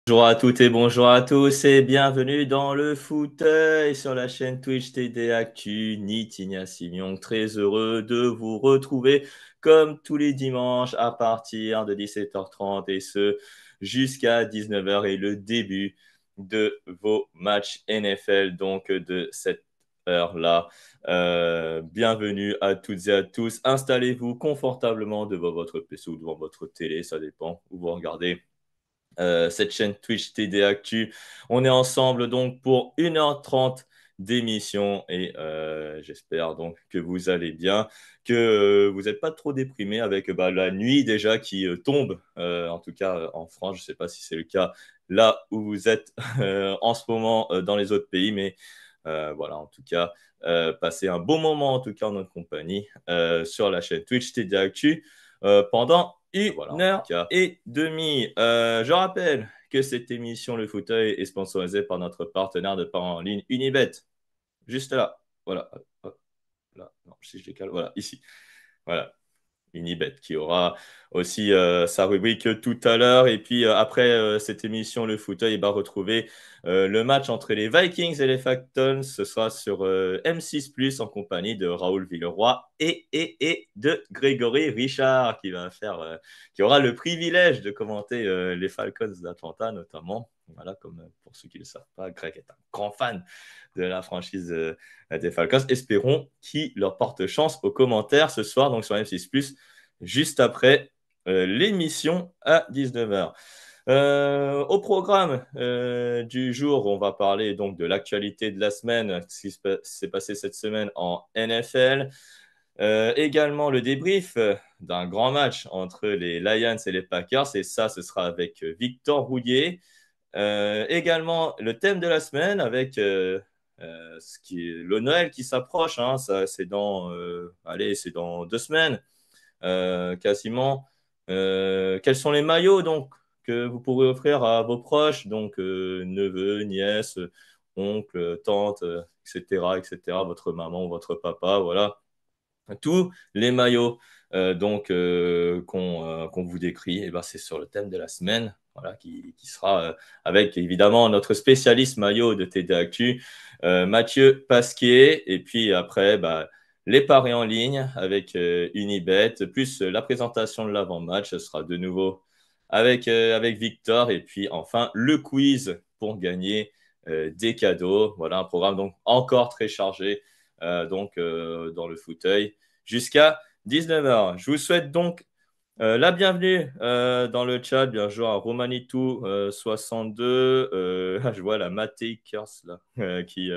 Bonjour à toutes et bonjour à tous et bienvenue dans le fauteuil sur la chaîne Twitch TD Actu. Nitigna Simion, très heureux de vous retrouver comme tous les dimanches à partir de 17h30 et ce jusqu'à 19h et le début de vos matchs NFL donc de cette heure-là. Bienvenue à toutes et à tous. Installez-vous confortablement devant votre PC ou devant votre télé, ça dépend où vous regardez cette chaîne Twitch TD Actu. On est ensemble donc pour 1h30 d'émission et j'espère donc que vous allez bien, que vous n'êtes pas trop déprimé avec la nuit déjà qui tombe, en tout cas en France. Je ne sais pas si c'est le cas là où vous êtes en ce moment dans les autres pays, mais voilà, en tout cas, passez un bon moment en tout cas en notre compagnie sur la chaîne Twitch TD Actu pendant une heure et demie. Je rappelle que cette émission Le Fauteuil est sponsorisée par notre partenaire de parents en ligne Unibet. Juste là. Voilà. Hop, là. Non, si je décale. Voilà, ici. Voilà. Unibet qui aura aussi sa rubrique tout à l'heure. Et puis après cette émission, le fauteuil va retrouver le match entre les Vikings et les Falcons. Ce sera sur M6 en compagnie de Raoul Villeroy et de Grégory Richard qui aura le privilège de commenter les Falcons d'Atlanta notamment. Voilà, comme pour ceux qui ne le savent pas, Greg est un grand fan de la franchise des Falcons. Espérons qu'il leur porte chance aux commentaires ce soir, donc sur M6+, juste après l'émission à 19h. Au programme du jour, on va parler donc de l'actualité de la semaine, ce qui s'est passé cette semaine en NFL. Également le débrief d'un grand match entre les Lions et les Packers, et ça, ce sera avec Victor Rouillet. Également le thème de la semaine avec ce qui est le Noël qui s'approche, hein, ça, c'est dans 2 semaines quasiment. Quels sont les maillots donc que vous pourrez offrir à vos proches, donc neveux, nièces, oncles, tantes, etc., etc., votre maman, votre papa, voilà. Tous les maillots qu'on vous décrit, et ben, c'est sur le thème de la semaine, voilà, qui sera avec évidemment notre spécialiste maillot de TD Actu, Mathieu Pasquier. Et puis après, les paris en ligne avec Unibet, plus la présentation de l'avant-match, ce sera de nouveau avec Victor. Et puis enfin, le quiz pour gagner des cadeaux. Voilà, un programme donc encore très chargé dans le fauteuil jusqu'à 19h. Je vous souhaite donc la bienvenue dans le chat. Bien joué à Romanitou 62. Je vois la Matéikers là, qui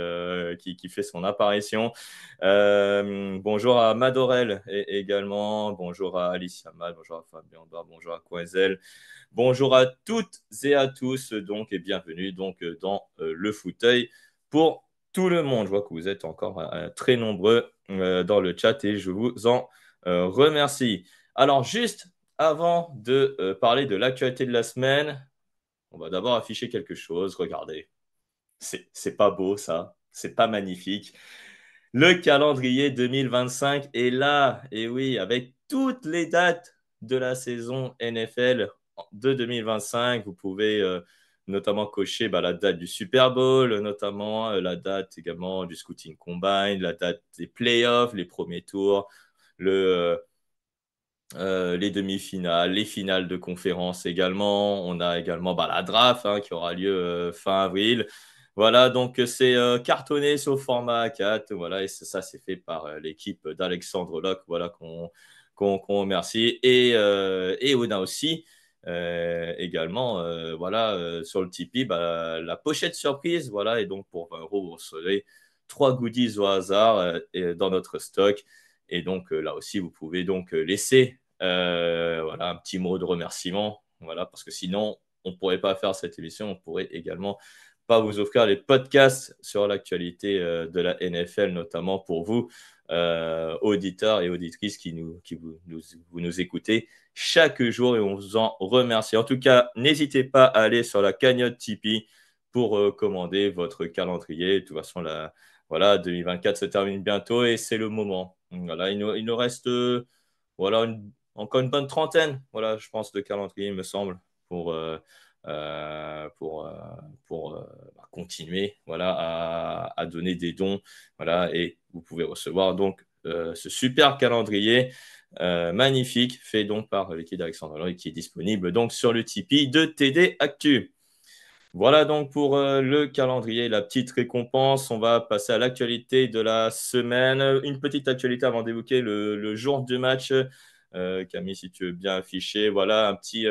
fait son apparition. Bonjour à Madorel également. Bonjour à Alicia Mal. Bonjour à Fabien Bar. Bonjour à Coisel. Bonjour à toutes et à tous donc, et bienvenue donc, dans le fauteuil pour tout le monde. Je vois que vous êtes encore très nombreux dans le chat et je vous en remercie. Alors, juste avant de parler de l'actualité de la semaine, on va d'abord afficher quelque chose. Regardez, c'est pas beau ça, c'est pas magnifique. Le calendrier 2025 est là, et oui, avec toutes les dates de la saison NFL de 2025. Vous pouvez notamment cocher la date du Super Bowl, notamment la date également du Scouting Combine, la date des playoffs, les premiers tours, les demi-finales, les finales de conférence également. On a également la draft qui aura lieu fin avril. Voilà, donc c'est cartonné sur format A4. Voilà, et ça, c'est fait par l'équipe d'Alexandre Locke, voilà, qu'on remercie. Et on a aussi également, voilà, sur le Tipeee, la pochette surprise. Voilà, et donc pour 20 euros, vous recevez 3 goodies au hasard dans notre stock. Et donc là aussi, vous pouvez donc laisser voilà, un petit mot de remerciement. Voilà, parce que sinon, on ne pourrait pas faire cette émission. On pourrait également pas vous offrir les podcasts sur l'actualité de la NFL, notamment pour vous, auditeurs et auditrices qui vous nous écoutez chaque jour, et on vous en remercie. En tout cas, n'hésitez pas à aller sur la cagnotte Tipeee pour commander votre calendrier. De toute façon, voilà, 2024 se termine bientôt et c'est le moment. Voilà, il nous reste voilà, encore une bonne trentaine, voilà, je pense, de calendrier, il me semble, pour, euh, euh, pour, euh, pour continuer voilà, à donner des dons. Voilà, et vous pouvez recevoir donc ce super calendrier magnifique fait donc par l'équipe d'Alexandre Loy qui est disponible donc sur le Tipeee de TD Actu. Voilà donc pour le calendrier, la petite récompense. On va passer à l'actualité de la semaine. Une petite actualité avant d'évoquer le jour du match. Camille, si tu veux bien afficher, voilà un petit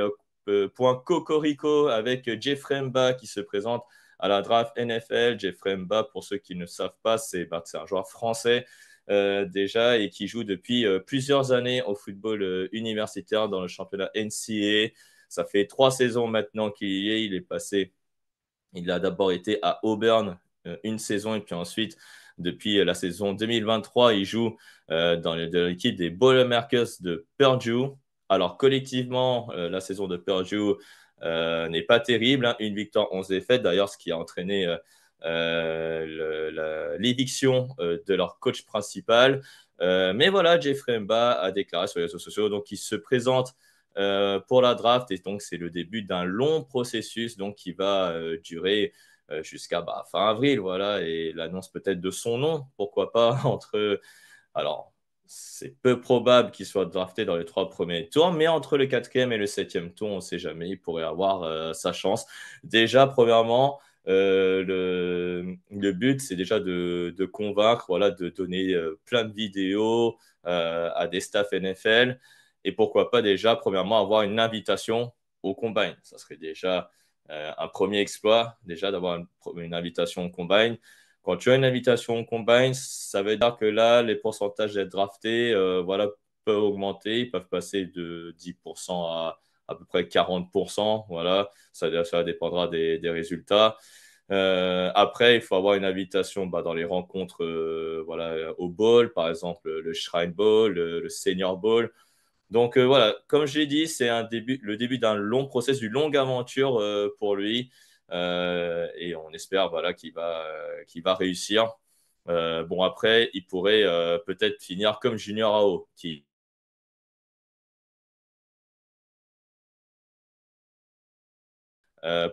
point cocorico avec Jeffrey Mba qui se présente à la draft NFL. Jeffrey Mba, pour ceux qui ne savent pas, c'est un joueur français déjà et qui joue depuis plusieurs années au football universitaire dans le championnat NCAA. Ça fait 3 saisons maintenant qu'il y est. Il est passé il a d'abord été à Auburn une saison et puis ensuite, depuis la saison 2023, il joue dans l'équipe des Boilermakers de Purdue. Alors collectivement, la saison de Purdue n'est pas terrible, hein. Une victoire, 11 défaites. D'ailleurs, ce qui a entraîné l'éviction de leur coach principal. Mais voilà, Jeffrey Mba a déclaré sur les réseaux sociaux donc il se présente pour la draft. Et donc, c'est le début d'un long processus donc, qui va durer jusqu'à fin avril. Voilà, et l'annonce peut-être de son nom, pourquoi pas, entre. Alors, c'est peu probable qu'il soit drafté dans les 3 premiers tours, mais entre le 4e et le 7e tour, on ne sait jamais, il pourrait avoir sa chance. Déjà, premièrement, le but, c'est déjà de convaincre, voilà, de donner plein de vidéos à des staffs NFL et pourquoi pas déjà, premièrement, avoir une invitation au combine. Ça serait déjà un premier exploit, déjà d'avoir une invitation au combine. Quand tu as une invitation au combine, ça veut dire que là, les pourcentages d'être draftés voilà, peuvent augmenter. Ils peuvent passer de 10% à peu près 40%. Voilà, ça dépendra des résultats. Après, il faut avoir une invitation dans les rencontres voilà, au bowl, par exemple le Shrine Bowl, le Senior Bowl. Donc voilà, comme je l'ai dit, c'est le début d'un long process, d'une longue aventure pour lui. Et on espère voilà, qu'il va réussir. Bon, après, il pourrait peut-être finir comme Junior AO, qui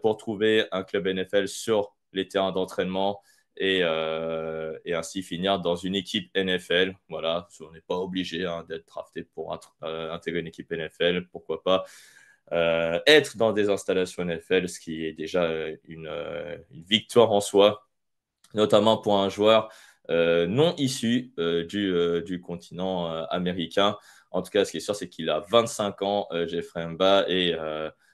pour trouver un club NFL sur les terrains d'entraînement et ainsi finir dans une équipe NFL. Voilà, on n'est pas obligé hein, d'être drafté pour intégrer une équipe NFL. Pourquoi pas être dans des installations NFL, ce qui est déjà une victoire en soi, notamment pour un joueur non issu du continent américain. En tout cas, ce qui est sûr, c'est qu'il a 25 ans, Jeffrey Mba, et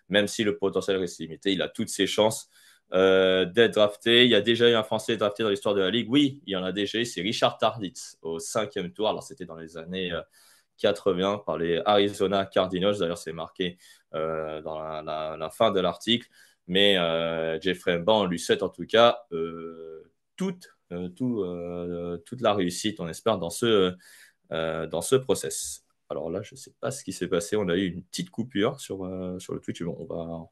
même si le potentiel reste limité, il a toutes ses chances d'être drafté. Il y a déjà eu un Français drafté dans l'histoire de la Ligue. Oui, il y en a déjà eu, c'est Richard Tarditz au 5e tour. Alors, c'était dans les années 80 par les Arizona Cardinals. D'ailleurs, c'est marqué dans la fin de l'article. Mais Jeffrey Mba, on lui souhaite en tout cas toute la réussite, on espère, dans ce process. Alors là, je ne sais pas ce qui s'est passé. On a eu une petite coupure sur le Twitch. Bon,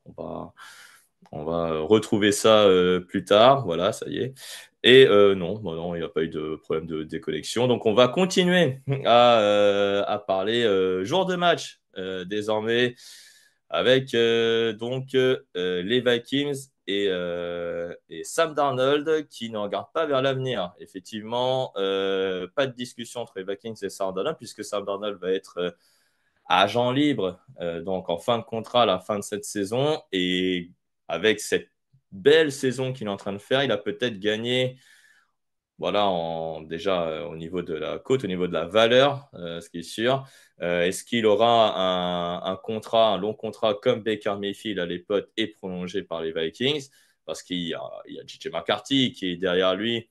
on va retrouver ça plus tard. Voilà, ça y est. Et non, non, il n'y a pas eu de problème de déconnexion. Donc, on va continuer à parler jour de match désormais avec donc les Vikings et Sam Darnold qui ne regardent pas vers l'avenir. Effectivement, pas de discussion entre les Vikings et Sam Darnold puisque Sam Darnold va être agent libre, donc en fin de contrat à la fin de cette saison. Et avec cette belle saison qu'il est en train de faire, il a peut-être gagné voilà, déjà au niveau de la cote, au niveau de la valeur, ce qui est sûr. Est-ce qu'il aura un long contrat comme Baker Mayfield à l'époque et prolongé par les Vikings? Parce qu'il y a JJ McCarthy qui est derrière lui.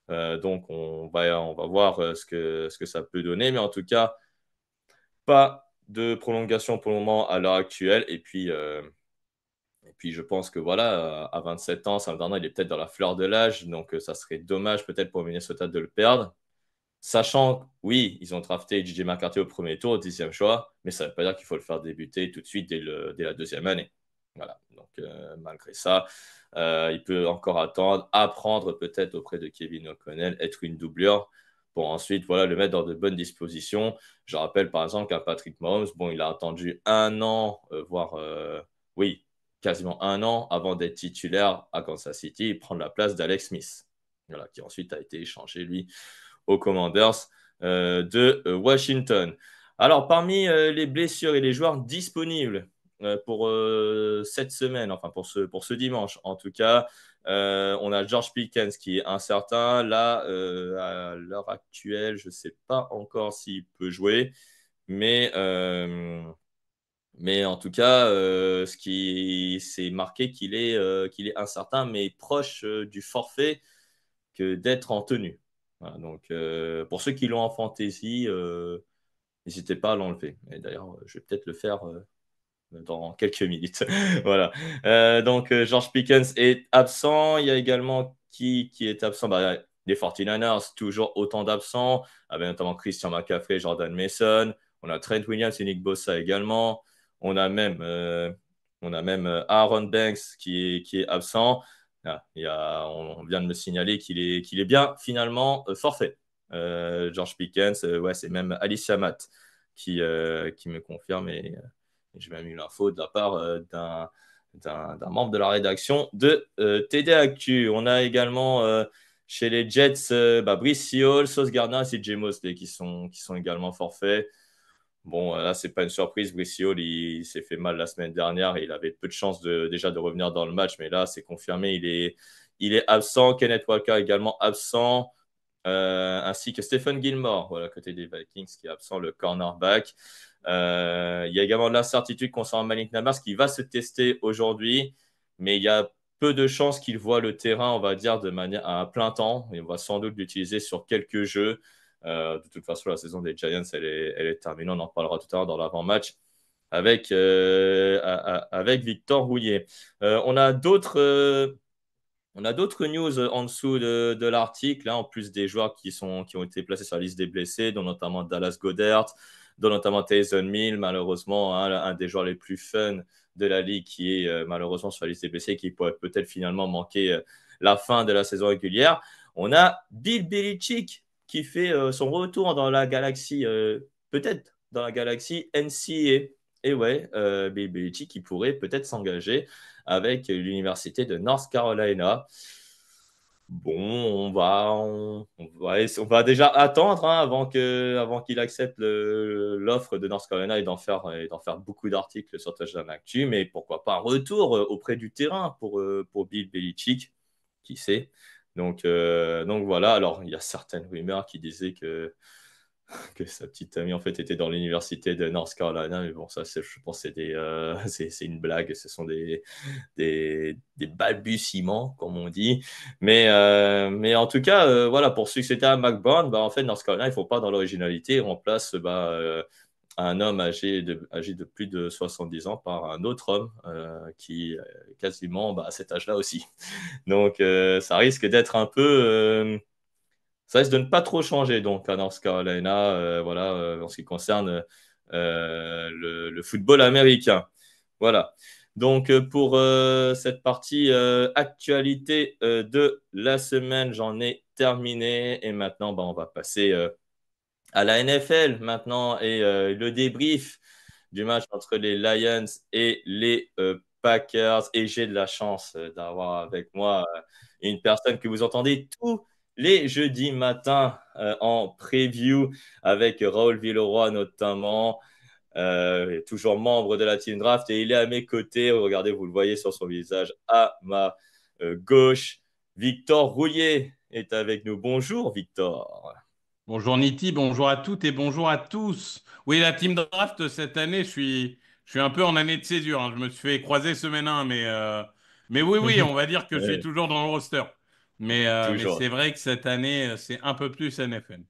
Donc, on va voir ce que ça peut donner. Mais en tout cas, pas de prolongation pour le moment à l'heure actuelle. Et puis, je pense que voilà, à 27 ans, Sam Darnold, il est peut-être dans la fleur de l'âge. Donc, ça serait dommage peut-être pour Minnesota de le perdre. Sachant que, oui, ils ont drafté JJ McCarthy au premier tour, au 10e choix, mais ça ne veut pas dire qu'il faut le faire débuter tout de suite dès la deuxième année. Voilà. Donc, malgré ça, il peut encore attendre, apprendre peut-être auprès de Kevin O'Connell, être une doublure pour ensuite voilà, le mettre dans de bonnes dispositions. Je rappelle par exemple qu'un Patrick Mahomes, bon, il a attendu un an, voire oui, quasiment un an avant d'être titulaire à Kansas City et prendre la place d'Alex Smith, voilà, qui ensuite a été échangé, lui, aux Commanders de Washington. Alors, parmi les blessures et les joueurs disponibles pour cette semaine, enfin pour ce dimanche en tout cas, on a George Pickens qui est incertain. Là, à l'heure actuelle, je ne sais pas encore s'il peut jouer, mais, euh, mais en tout cas, ce qui c'est marqué qu'il est incertain, mais proche du forfait que d'être en tenue. Voilà, donc, pour ceux qui l'ont en fantasy, n'hésitez pas à l'enlever. Et d'ailleurs, je vais peut-être le faire dans quelques minutes. Voilà. Donc, George Pickens est absent. Il y a également qui est absent? Bah, les 49ers, toujours autant d'absents, avec notamment Christian McCaffrey, Jordan Mason. On a Trent Williams et Nick Bosa également. On a même, euh, on a même Aaron Banks qui est absent. Ah, on vient de me signaler qu'il est bien finalement forfait. George Pickens, ouais, c'est même Alicia Matt qui me confirme j'ai même eu l'info de la part d'un membre de la rédaction de TD Actu. On a également chez les Jets bah, Brice Hall, Sauce Gardner et CJ Mosley qui sont également forfaits. Bon, là, c'est pas une surprise. Brice Hall, il s'est fait mal la semaine dernière et il avait peu de chances déjà de revenir dans le match. Mais là, c'est confirmé, il est absent. Kenneth Walker également absent. Ainsi que Stephen Gilmore, voilà, côté des Vikings, qui est absent, le cornerback. Il y a également de l'incertitude concernant Malik Nabers qui va se tester aujourd'hui, mais il y a peu de chances qu'il voit le terrain, on va dire, de manière à plein temps. Et on va sans doute l'utiliser sur quelques jeux. De toute façon, la saison des Giants, elle est terminée. On en parlera tout à l'heure dans l'avant-match avec Victor Rouillet. On a on a d'autres news en dessous de l'article, hein, en plus des joueurs qui ont été placés sur la liste des blessés, dont notamment Dallas Goedert, dont notamment Taysom Hill, malheureusement, hein, un des joueurs les plus fun de la ligue qui est malheureusement sur la liste des blessés, qui pourrait peut-être finalement manquer la fin de la saison régulière. On a Bill Belichick qui fait son retour dans la galaxie, peut-être dans la galaxie NCAA. Et ouais, Bill Belichick qui pourrait peut-être s'engager avec l'université de North Carolina. Bon, on va déjà attendre hein, avant qu'il accepte l'offre de North Carolina et d'en faire beaucoup d'articles sur Touchdown Actu, mais pourquoi pas un retour auprès du terrain pour Bill Belichick, qui sait. Donc voilà, alors il y a certaines rumeurs qui disaient que sa petite amie en fait était dans l'université de North Carolina, mais bon, ça, je pense, c'est une blague, ce sont des balbutiements, comme on dit. Mais en tout cas, voilà, pour succéder à McBurn, bah, en fait, North Carolina, il ne faut pas dans l'originalité, il remplace bah, un homme âgé de plus de 70 ans par un autre homme qui quasiment bah, à cet âge-là aussi. Donc, ça risque d'être un peu ça risque de ne pas trop changer donc à North Carolina, voilà, en ce qui concerne le football américain. Voilà. Donc pour cette partie actualité de la semaine, j'en ai terminé et maintenant bah, on va passer à la NFL maintenant et le débrief du match entre les Lions et les Packers. Et j'ai de la chance d'avoir avec moi une personne que vous entendez tous les jeudis matins en preview avec Raoul Villeroy notamment, toujours membre de la Team Draft. Et il est à mes côtés. Regardez, vous le voyez sur son visage à ma gauche. Victor Rouillet est avec nous. Bonjour Victor. Bonjour Niti, bonjour à toutes et bonjour à tous. Oui, la team draft cette année, je suis un peu en année de césure, hein. Je me suis fait croiser semaine 1, mais oui, oui, on va dire que je suis Ouais, toujours dans le roster. Mais c'est toujours. vrai que cette année, c'est un peu plus NFL.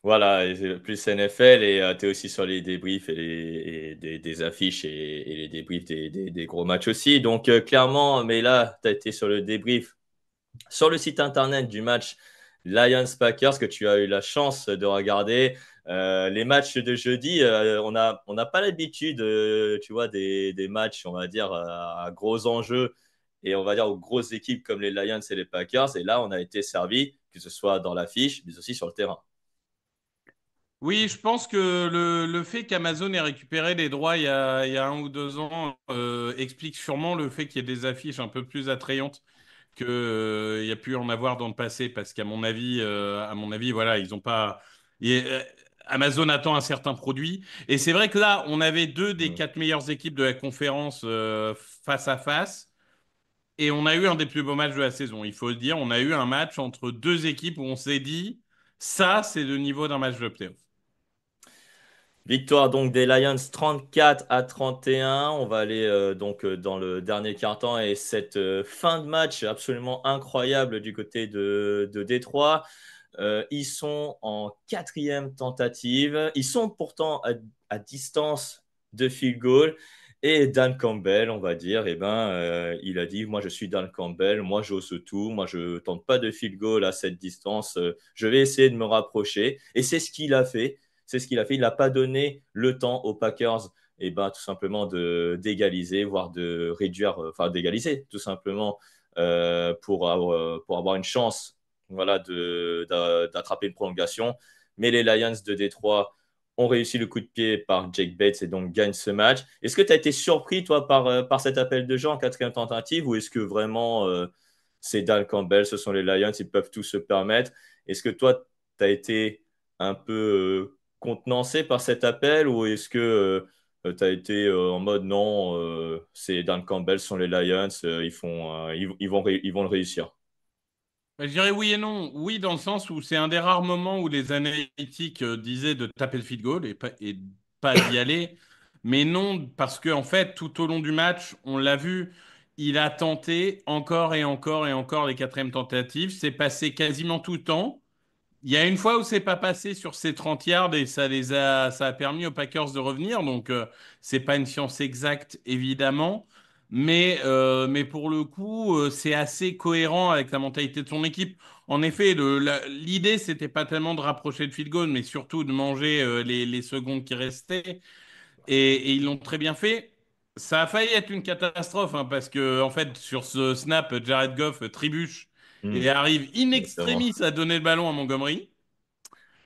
Voilà, et c'est plus NFL et tu es aussi sur les débriefs et des affiches et les débriefs des gros matchs aussi. Donc clairement, mais là, tu as été sur le débrief sur le site internet du match Lions-Packers que tu as eu la chance de regarder. Les matchs de jeudi, on n'a pas l'habitude, tu vois, des matchs, on va dire, à gros enjeux et on va dire aux grosses équipes comme les Lions et les Packers. Et là, on a été servi, que ce soit dans l'affiche, mais aussi sur le terrain. Oui, je pense que le fait qu'Amazon ait récupéré les droits il y a 1 ou 2 ans explique sûrement le fait qu'il y ait des affiches un peu plus attrayantes que, il y a pu en avoir dans le passé, parce à mon avis, voilà, ils ont pas. Amazon attend un certain produit. Et c'est vrai que là, on avait deux des Mhm. quatre meilleures équipes de la conférence face à face. Et on a eu un des plus beaux matchs de la saison. Il faut le dire, on a eu un match entre deux équipes où on s'est dit, ça, c'est le niveau d'un match de playoff. Victoire donc des Lions 34-31. On va aller donc dans le dernier quart-temps et cette fin de match absolument incroyable du côté de Détroit. Ils sont en quatrième tentative. Ils sont pourtant à distance de field goal. Et Dan Campbell, on va dire, eh ben, il a dit, moi je suis Dan Campbell, moi j'ose tout, moi je tente pas de field goal à cette distance, je vais essayer de me rapprocher. Et c'est ce qu'il a fait. C'est ce qu'il a fait. Il n'a pas donné le temps aux Packers, eh ben, tout simplement d'égaliser, voire de réduire, enfin d'égaliser, tout simplement, pour avoir une chance, voilà, d'attraper une prolongation. Mais les Lions de Détroit ont réussi le coup de pied par Jake Bates et donc gagnent ce match. Est-ce que tu as été surpris, toi, par cet appel de jeu en quatrième tentative, ou est-ce que vraiment c'est Dan Campbell, ce sont les Lions, ils peuvent tout se permettre? Est-ce que toi, tu as été un peu contenancé par cet appel, ou est-ce que tu as été en mode non, c'est Dan Campbell, ce sont les Lions, ils vont le réussir? Je dirais oui et non. Oui, dans le sens où c'est un des rares moments où les analytiques disaient de taper le field goal et pas d'y aller. Mais non, parce que en fait, tout au long du match, on l'a vu, il a tenté encore et encore et encore les quatrièmes tentatives. C'est passé quasiment tout le temps. Il y a une fois où c'est pas passé sur ces 30 yards et ça a permis aux Packers de revenir. Donc, c'est pas une science exacte, évidemment. Mais pour le coup, c'est assez cohérent avec la mentalité de son équipe. En effet, l'idée, c'était pas tellement de rapprocher le field goal, mais surtout de manger les secondes qui restaient. Et ils l'ont très bien fait. Ça a failli être une catastrophe, hein, parce que, en fait, sur ce snap, Jared Goff trébuche Hmm, et arrive in exactement. extremis à donner le ballon à Montgomery.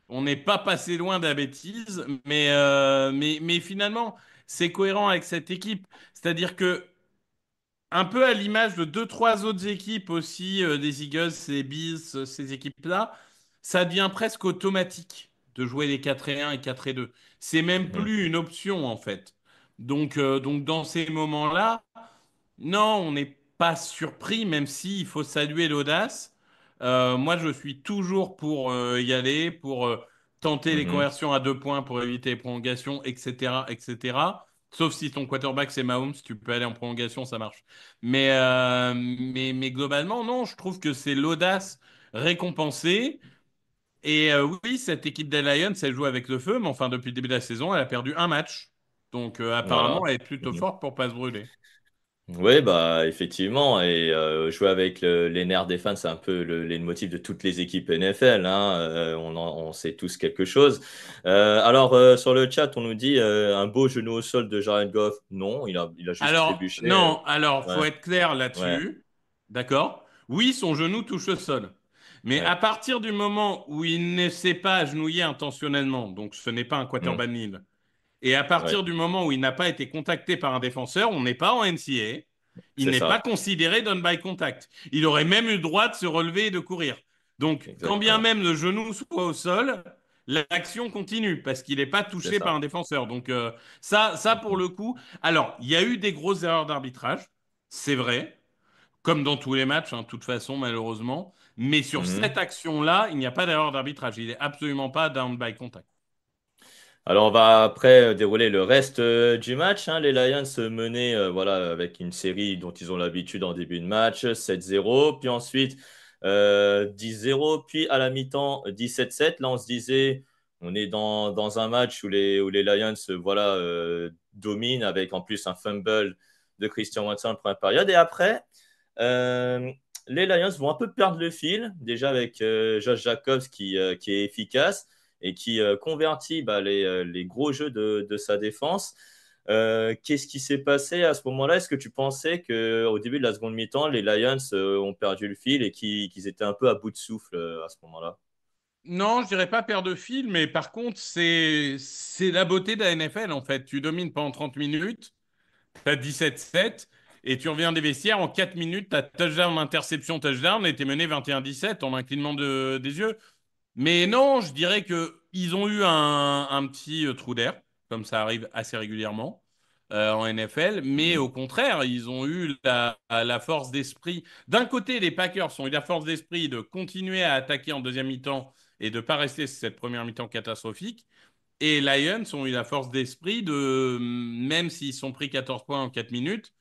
On n'est pas passé loin de la bêtise, mais finalement, c'est cohérent avec cette équipe. C'est-à-dire que, un peu à l'image de deux, trois autres équipes aussi, des Eagles, ces Bills, ces équipes-là, ça devient presque automatique de jouer les 4-1 et 4-2. C'est même Mhm, plus une option, en fait. Donc dans ces moments-là, non, on n'est pas surpris, même s'il faut saluer l'audace. Moi, je suis toujours pour y aller, pour tenter les mhm. conversions à 2 points pour éviter les prolongations, etc., etc. Sauf si ton quarterback c'est Mahomes, tu peux aller en prolongation, ça marche. Mais globalement, non, je trouve que c'est l'audace récompensée. Et oui, cette équipe des Lions, elle joue avec le feu, mais enfin, depuis le début de la saison, elle a perdu un match. Donc apparemment, Voilà. elle est plutôt Mhm. forte pour pas se brûler. Oui, bah effectivement, et jouer avec les nerfs des fans, c'est un peu les motifs de toutes les équipes NFL, hein. On sait tous quelque chose. Alors sur le chat, on nous dit un beau genou au sol de Jared Goff. Non, il a juste Alors, trébuché. non, alors, faut Ouais, être clair ouais. là-dessus. D'accord? Oui, son genou touche le sol. Mais à Ouais. partir du moment où il ne s'est pas agenouillé intentionnellement, donc ce n'est pas un Mm. quarterback nil, et à Ouais, partir du moment où il n'a pas été contacté par un défenseur, on n'est pas en NCAA, il c'est n'est pas ça, considéré down by contact. Il aurait même eu le droit de se relever et de courir. Donc, quand bien exactement. même le genou soit au sol, l'action continue parce qu'il n'est pas C'est touché par ça. un défenseur. Donc, ça pour Mhm. le coup. Alors, il y a eu des grosses erreurs d'arbitrage, c'est vrai, comme dans tous les matchs, hein, de toute façon, malheureusement. Mais sur cette Mhm. action-là, il n'y a pas d'erreur d'arbitrage. Il n'est absolument pas down by contact. Alors, on va après dérouler le reste du match, hein. Les Lions menaient voilà, avec une série dont ils ont l'habitude en début de match, 7-0, puis ensuite 10-0, puis à la mi-temps 17-7. Là, on se disait, on est dans un match où les Lions voilà, dominent avec en plus un fumble de Christian Watson en première période. Et après, euh, les Lions vont un peu perdre le fil, déjà avec Josh Jacobs qui est efficace et qui convertit les gros jeux de sa défense. Qu'est-ce qui s'est passé à ce moment-là? Est-ce que tu pensais qu'au début de la seconde mi-temps, les Lions ont perdu le fil et qu'ils étaient un peu à bout de souffle à ce moment-là? Non, je dirais pas père de fil, mais par contre, c'est la beauté de la NFL, en fait. Tu domines pendant 30 minutes, tu as 17-7, et tu reviens des vestiaires, en 4 minutes, tu as touchdown, interception, touchdown, et tu es mené 21-17 en un clignement des yeux. Mais non, je dirais que ils ont eu un petit trou d'air, comme ça arrive assez régulièrement en NFL, mais Mhm. au contraire, ils ont eu la force d'esprit. D'un côté, les Packers ont eu la force d'esprit de continuer à attaquer en deuxième mi-temps et de ne pas rester sur cette première mi-temps catastrophique. Et les Lions ont eu la force d'esprit de, même s'ils sont pris 14 points en 4 minutes,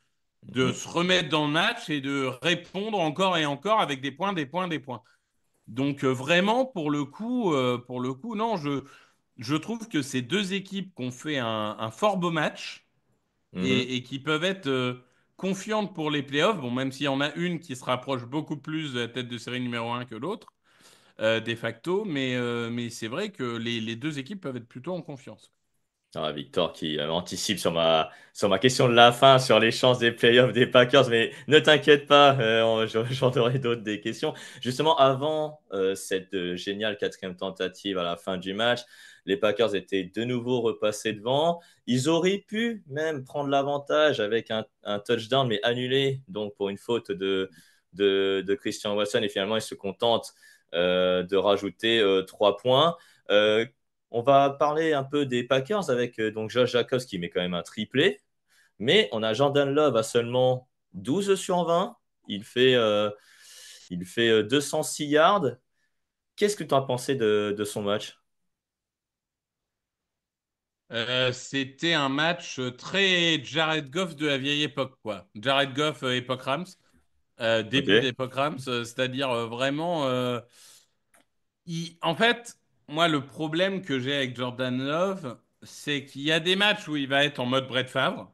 de Mhm. se remettre dans le match et de répondre encore et encore avec des points, des points, des points. Donc vraiment, pour le coup, non, je trouve que ces deux équipes qui ont fait un fort beau match Mhm. et qui peuvent être confiantes pour les playoffs, bon, même s'il y en a une qui se rapproche beaucoup plus de la tête de série numéro un que l'autre, de facto, mais c'est vrai que les deux équipes peuvent être plutôt en confiance. Ah, Victor qui anticipe sur ma question de la fin, sur les chances des playoffs des Packers, mais ne t'inquiète pas, j'en aurai d'autres des questions. Justement, avant cette géniale quatrième tentative à la fin du match, les Packers étaient de nouveau repassés devant. Ils auraient pu même prendre l'avantage avec un touchdown, mais annulé donc pour une faute de Christian Watson, et finalement ils se contentent de rajouter 3 points. Euh, on va parler un peu des Packers avec donc Josh Jacobs qui met quand même un triplé, mais on a Jordan Love à seulement 12 sur 20. Il fait 206 yards. Qu'est-ce que tu as pensé de son match? C'était un match très Jared Goff de la vieille époque, quoi. Jared Goff, époque Rams, début Ok. d'époque Rams, c'est-à-dire vraiment. En fait, moi, le problème que j'ai avec Jordan Love, c'est qu'il y a des matchs où il va être en mode Brett Favre,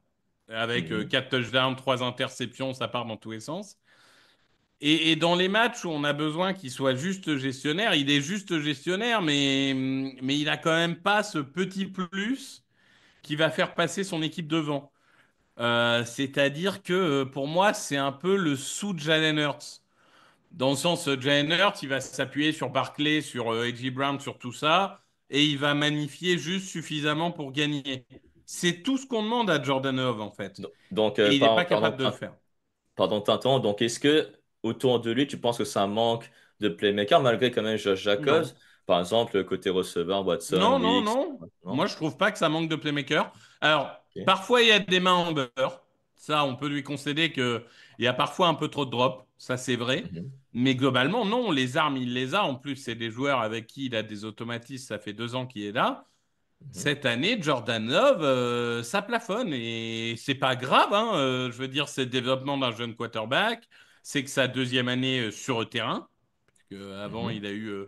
avec Mhm. 4 touchdowns, 3 interceptions, ça part dans tous les sens. Et dans les matchs où on a besoin qu'il soit juste gestionnaire, il est juste gestionnaire, mais il a quand même pas ce petit plus qui va faire passer son équipe devant. C'est-à-dire que pour moi, c'est un peu le sous de Jalen Hurts. Dans le sens, Jalen Hurts, il va s'appuyer sur Barkley, sur A.J. Brown, sur tout ça, et il va magnifier juste suffisamment pour gagner. C'est tout ce qu'on demande à Jordan Love, en fait. Donc, Et il n'est pas capable de le faire. pardon de t'interrompre. Donc, est-ce que autour de lui, tu penses que ça manque de playmaker malgré quand même Josh Jacobs? Non. Par exemple, côté receveur, Watson, Non, non, Wicks, non. non? Moi, je trouve pas que ça manque de playmaker. Alors, Ok. parfois, il y a des mains en beurre. Ça, on peut lui concéder qu'il y a parfois un peu trop de drop. Ça, c'est vrai. Mhm. Mais globalement, non. Les armes, il les a. En plus, c'est des joueurs avec qui il a des automatismes. Ça fait 2 ans qu'il est là. Mhm. Cette année, Jordan Love, ça plafonne. Et c'est pas grave, hein. Je veux dire, c'est le développement d'un jeune quarterback. C'est que sa deuxième année sur le terrain. Avant, Mhm. il a eu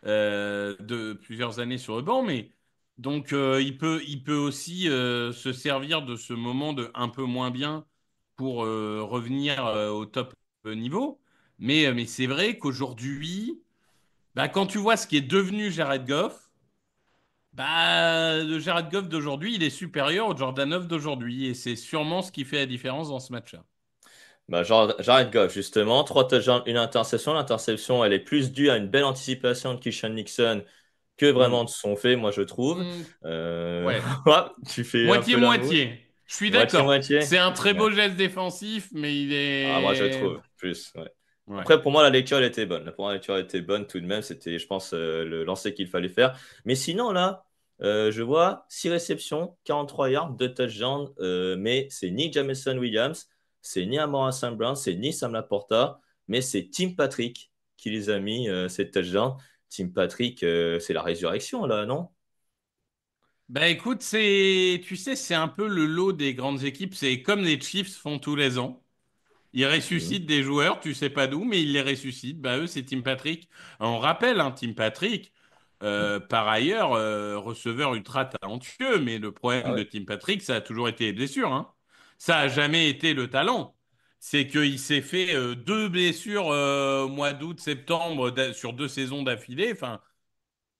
de plusieurs années sur le banc, mais donc il peut aussi se servir de ce moment de un peu moins bien pour revenir au top niveau. Mais c'est vrai qu'aujourd'hui, bah, quand tu vois ce qui est devenu Jared Goff, bah, le Jared Goff d'aujourd'hui, il est supérieur au Jordan Love d'aujourd'hui. Et c'est sûrement ce qui fait la différence dans ce match-là. Bah, Jared Goff, justement, 3 touchdowns, une interception. L'interception, elle est plus due à une belle anticipation de Kishan Nixon que vraiment Hmm. de son fait, moi, je trouve. Hmm. Euh, Ouais. ouais, tu fais un peu la moue. Moitié-moitié. Je suis d'accord. Moitié-moitié. C'est un très Ouais. beau geste défensif, mais il Ah, moi, je est. trouve, plus. Ouais. Ouais. Après, pour moi, la lecture, elle était bonne. Pour moi, la lecture, elle était bonne tout de même. C'était, je pense, le lancer qu'il fallait faire. Mais sinon, là, je vois 6 réceptions, 43 yards, 2 touchdowns. Mais c'est ni Jameson Williams, c'est ni Amon Saint Brown, c'est ni Sam Laporta, mais c'est Tim Patrick qui les a mis, ces touchdowns. Tim Patrick, c'est la résurrection, là, non? Bah écoute, c'est, tu sais, c'est un peu le lot des grandes équipes. C'est comme les Chiefs font tous les ans. Ils Mhm. ressuscitent des joueurs, tu sais pas d'où, mais ils les ressuscitent. Bah eux, c'est Tim Patrick. On rappelle, hein, Tim Patrick, par ailleurs, receveur ultra talentueux, mais le Ah problème de ouais. Tim Patrick, ça a toujours été les blessures, hein. Ça a jamais été le talent. c'est qu'il s'est fait deux blessures au mois d'août, septembre sur deux saisons d'affilée. Enfin,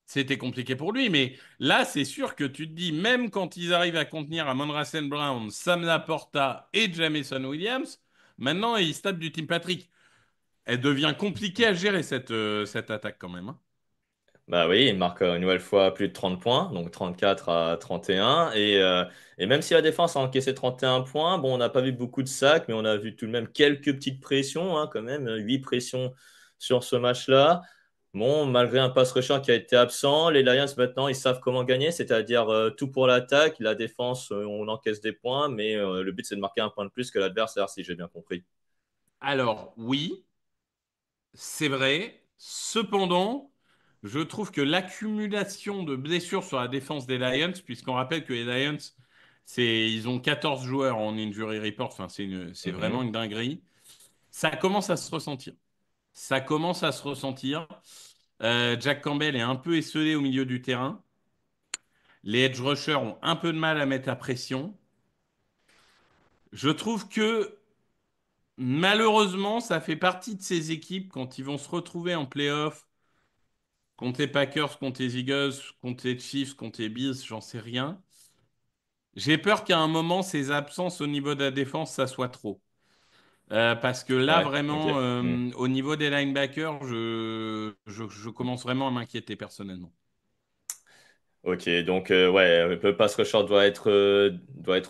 c'était compliqué pour lui. Mais là, c'est sûr que tu te dis, même quand ils arrivent à contenir Amon-Ra St. Brown, Sam Laporta et Jameson Williams, maintenant, ils se tapent du Team Patrick. Elle devient compliquée à gérer cette attaque quand même, hein. Bah oui, il marque une nouvelle fois plus de 30 points, donc 34 à 31. Et même si la défense a encaissé 31 points, bon, on n'a pas vu beaucoup de sacs, mais on a vu tout de même quelques petites pressions, hein, quand même, 8 pressions sur ce match-là. Bon, malgré un pass rusher qui a été absent, les Lions maintenant, ils savent comment gagner, c'est-à-dire tout pour l'attaque. La défense, on encaisse des points, mais le but, c'est de marquer un point de plus que l'adversaire, si j'ai bien compris. Alors, oui, c'est vrai. Cependant, je trouve que l'accumulation de blessures sur la défense des Lions, puisqu'on rappelle que les Lions, ils ont 14 joueurs en injury report, enfin, c'est vraiment Mhm. une dinguerie. Ça commence à se ressentir. Ça commence à se ressentir. Jack Campbell est un peu esselé au milieu du terrain. Les edge rushers ont un peu de mal à mettre la pression. Je trouve que malheureusement, ça fait partie de ces équipes quand ils vont se retrouver en playoff contre les Packers, contre les Eagles, contre les Chiefs, contre les Bills, j'en sais rien. J'ai peur qu'à un moment, ces absences au niveau de la défense, ça soit trop. Parce que là, Ouais, ok. vraiment, Hmm. au niveau des linebackers, je commence vraiment à m'inquiéter personnellement. Ok, donc ouais, le pass rusher doit être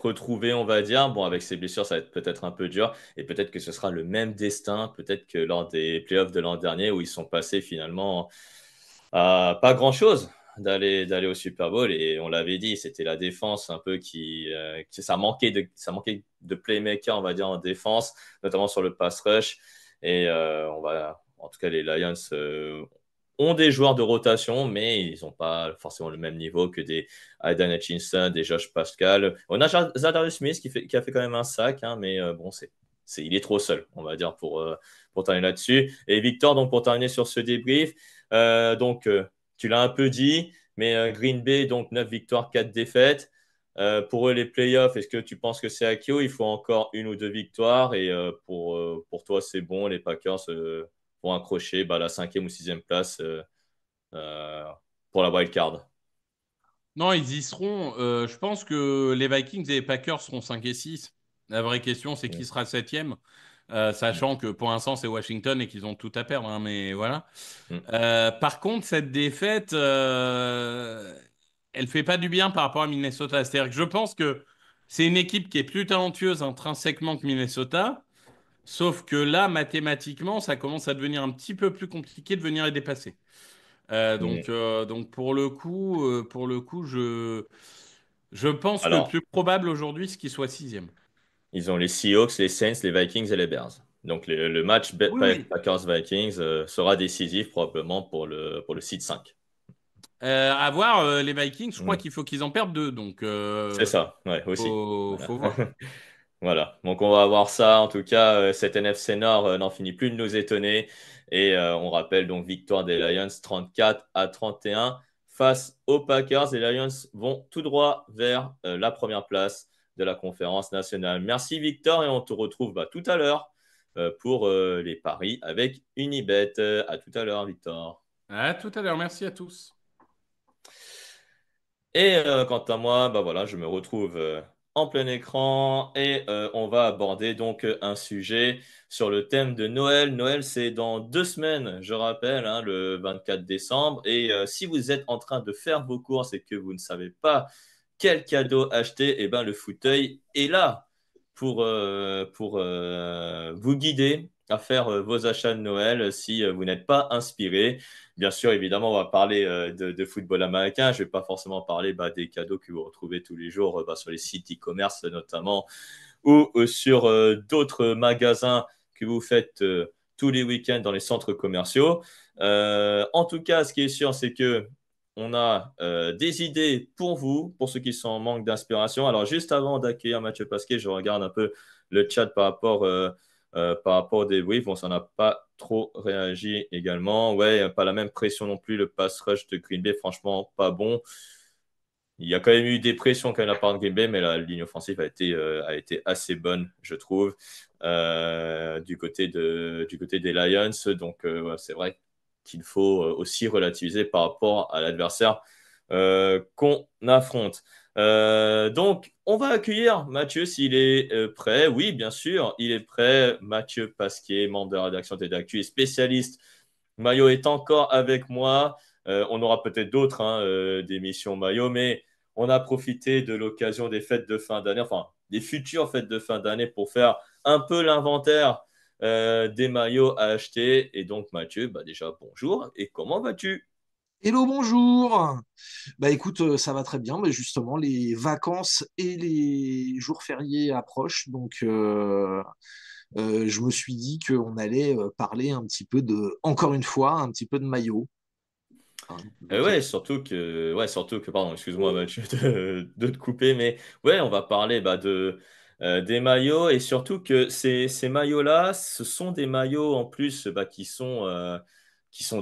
retrouvé, on va dire. Bon, avec ses blessures, ça va être peut-être un peu dur. Et peut-être que ce sera le même destin, peut-être que lors des playoffs de l'an dernier, où ils sont passés finalement à pas grand-chose d'aller au Super Bowl. Et on l'avait dit, c'était la défense un peu ça manquait de playmaker, on va dire, en défense, notamment sur le pass rush. Et en tout cas, les Lions ont des joueurs de rotation, mais ils n'ont pas forcément le même niveau que des Aidan Hutchinson, des Josh Pascal. On a Zadarius Smith qui a fait quand même un sac, hein, mais bon, il est trop seul, on va dire, pour terminer là-dessus. Et Victor, donc pour terminer sur ce débrief, tu l'as un peu dit, mais Green Bay, donc 9 victoires, 4 défaites. Pour eux, les playoffs, est-ce que tu penses que c'est acquis ou il faut encore une ou deux victoires? Et pour toi, c'est bon, les Packers vont accrocher la cinquième ou sixième place euh, pour la wild card. Non, ils y seront. Je pense que les Vikings et les Packers seront 5 et 6. La vraie question, c'est Mm, qui sera septième, mm, sachant que pour l'instant, c'est Washington et qu'ils ont tout à perdre, hein, mais voilà. mm. Par contre, cette défaite, elle fait pas du bien par rapport à Minnesota. C'est-à-dire que je pense que c'est une équipe qui est plus talentueuse intrinsèquement que Minnesota, sauf que là, mathématiquement, ça commence à devenir un petit peu plus compliqué de venir les dépasser. Mm. Donc pour le coup, je pense que le Alors, plus probable aujourd'hui, c'est qu'ils soient sixième. ils ont les Seahawks, les Saints, les Vikings et les Bears. Donc, le match Oui, oui. Packers-Vikings sera décisif probablement pour le seed 5. À voir, les Vikings, je crois Mm. qu'il faut qu'ils en perdent deux, donc C'est ça, ouais, aussi. Voilà. faut voir. Voilà, donc on va voir ça. En tout cas, cette NFC Nord n'en finit plus de nous étonner. Et on rappelle donc victoire des Lions 34 à 31 face aux Packers. Les Lions vont tout droit vers la première place de la conférence nationale. Merci Victor et on te retrouve tout à l'heure pour les paris avec Unibet. À tout à l'heure Victor. À tout à l'heure, merci à tous. Et quant à moi, voilà, je me retrouve en plein écran et on va aborder donc un sujet sur le thème de Noël. Noël, c'est dans 2 semaines, je rappelle, hein, le 24 décembre. Et si vous êtes en train de faire vos courses et que vous ne savez pas quel cadeau acheter, eh ben, le fauteuil est là pour vous guider à faire vos achats de Noël si vous n'êtes pas inspiré. Bien sûr, évidemment, on va parler de football américain. Je ne vais pas forcément parler des cadeaux que vous retrouvez tous les jours sur les sites e-commerce notamment ou sur d'autres magasins que vous faites tous les week-ends dans les centres commerciaux. En tout cas, ce qui est sûr, c'est que on a des idées pour vous, pour ceux qui sont en manque d'inspiration. Alors, juste avant d'accueillir Mathieu Pasquet, je regarde un peu le chat par rapport au débrief. On s'en a pas trop réagi également. Ouais, pas la même pression non plus. Le pass rush de Green Bay, franchement, pas bon. Il y a quand même eu des pressions quand même de la part de Green Bay, mais la ligne offensive a été assez bonne, je trouve. du côté des Lions. Donc, ouais, c'est vrai qu'il faut aussi relativiser par rapport à l'adversaire qu'on affronte. Donc, on va accueillir Mathieu s'il est prêt. Oui, bien sûr, il est prêt. Mathieu Pasquier, membre de la rédaction TDActu et spécialiste. Maillot est encore avec moi. On aura peut-être d'autres d'émissions Maillot, mais on a profité de l'occasion des fêtes de fin d'année, enfin des futures fêtes de fin d'année pour faire un peu l'inventaire des maillots à acheter. Et donc, Mathieu, bah déjà, bonjour. Et comment vas-tu? Hello, bonjour. Bah écoute, ça va très bien. Mais justement, les vacances et les jours fériés approchent, donc je me suis dit qu'on allait parler un petit peu de, encore une fois, un petit peu de maillot. Hein, donc, surtout que, pardon, excuse-moi Mathieu de te couper, mais ouais, on va parler des maillots et surtout que ces maillots-là, ce sont des maillots en plus qui sont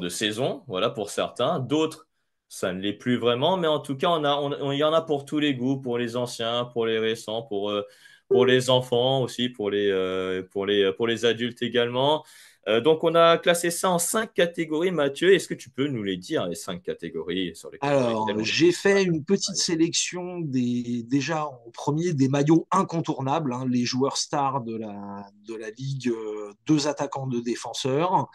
de saison, voilà pour certains. D'autres, ça ne l'est plus vraiment, mais en tout cas, il y en a pour tous les goûts, pour les anciens, pour les récents, pour les enfants aussi, pour les adultes également. Donc, on a classé ça en cinq catégories. Mathieu, est-ce que tu peux nous les dire, les cinq catégories pour lesquelles Alors, on j'ai fait a une petite maillot. sélection déjà en premier des maillots incontournables, hein, les joueurs stars de la ligue, deux attaquants, deux défenseurs.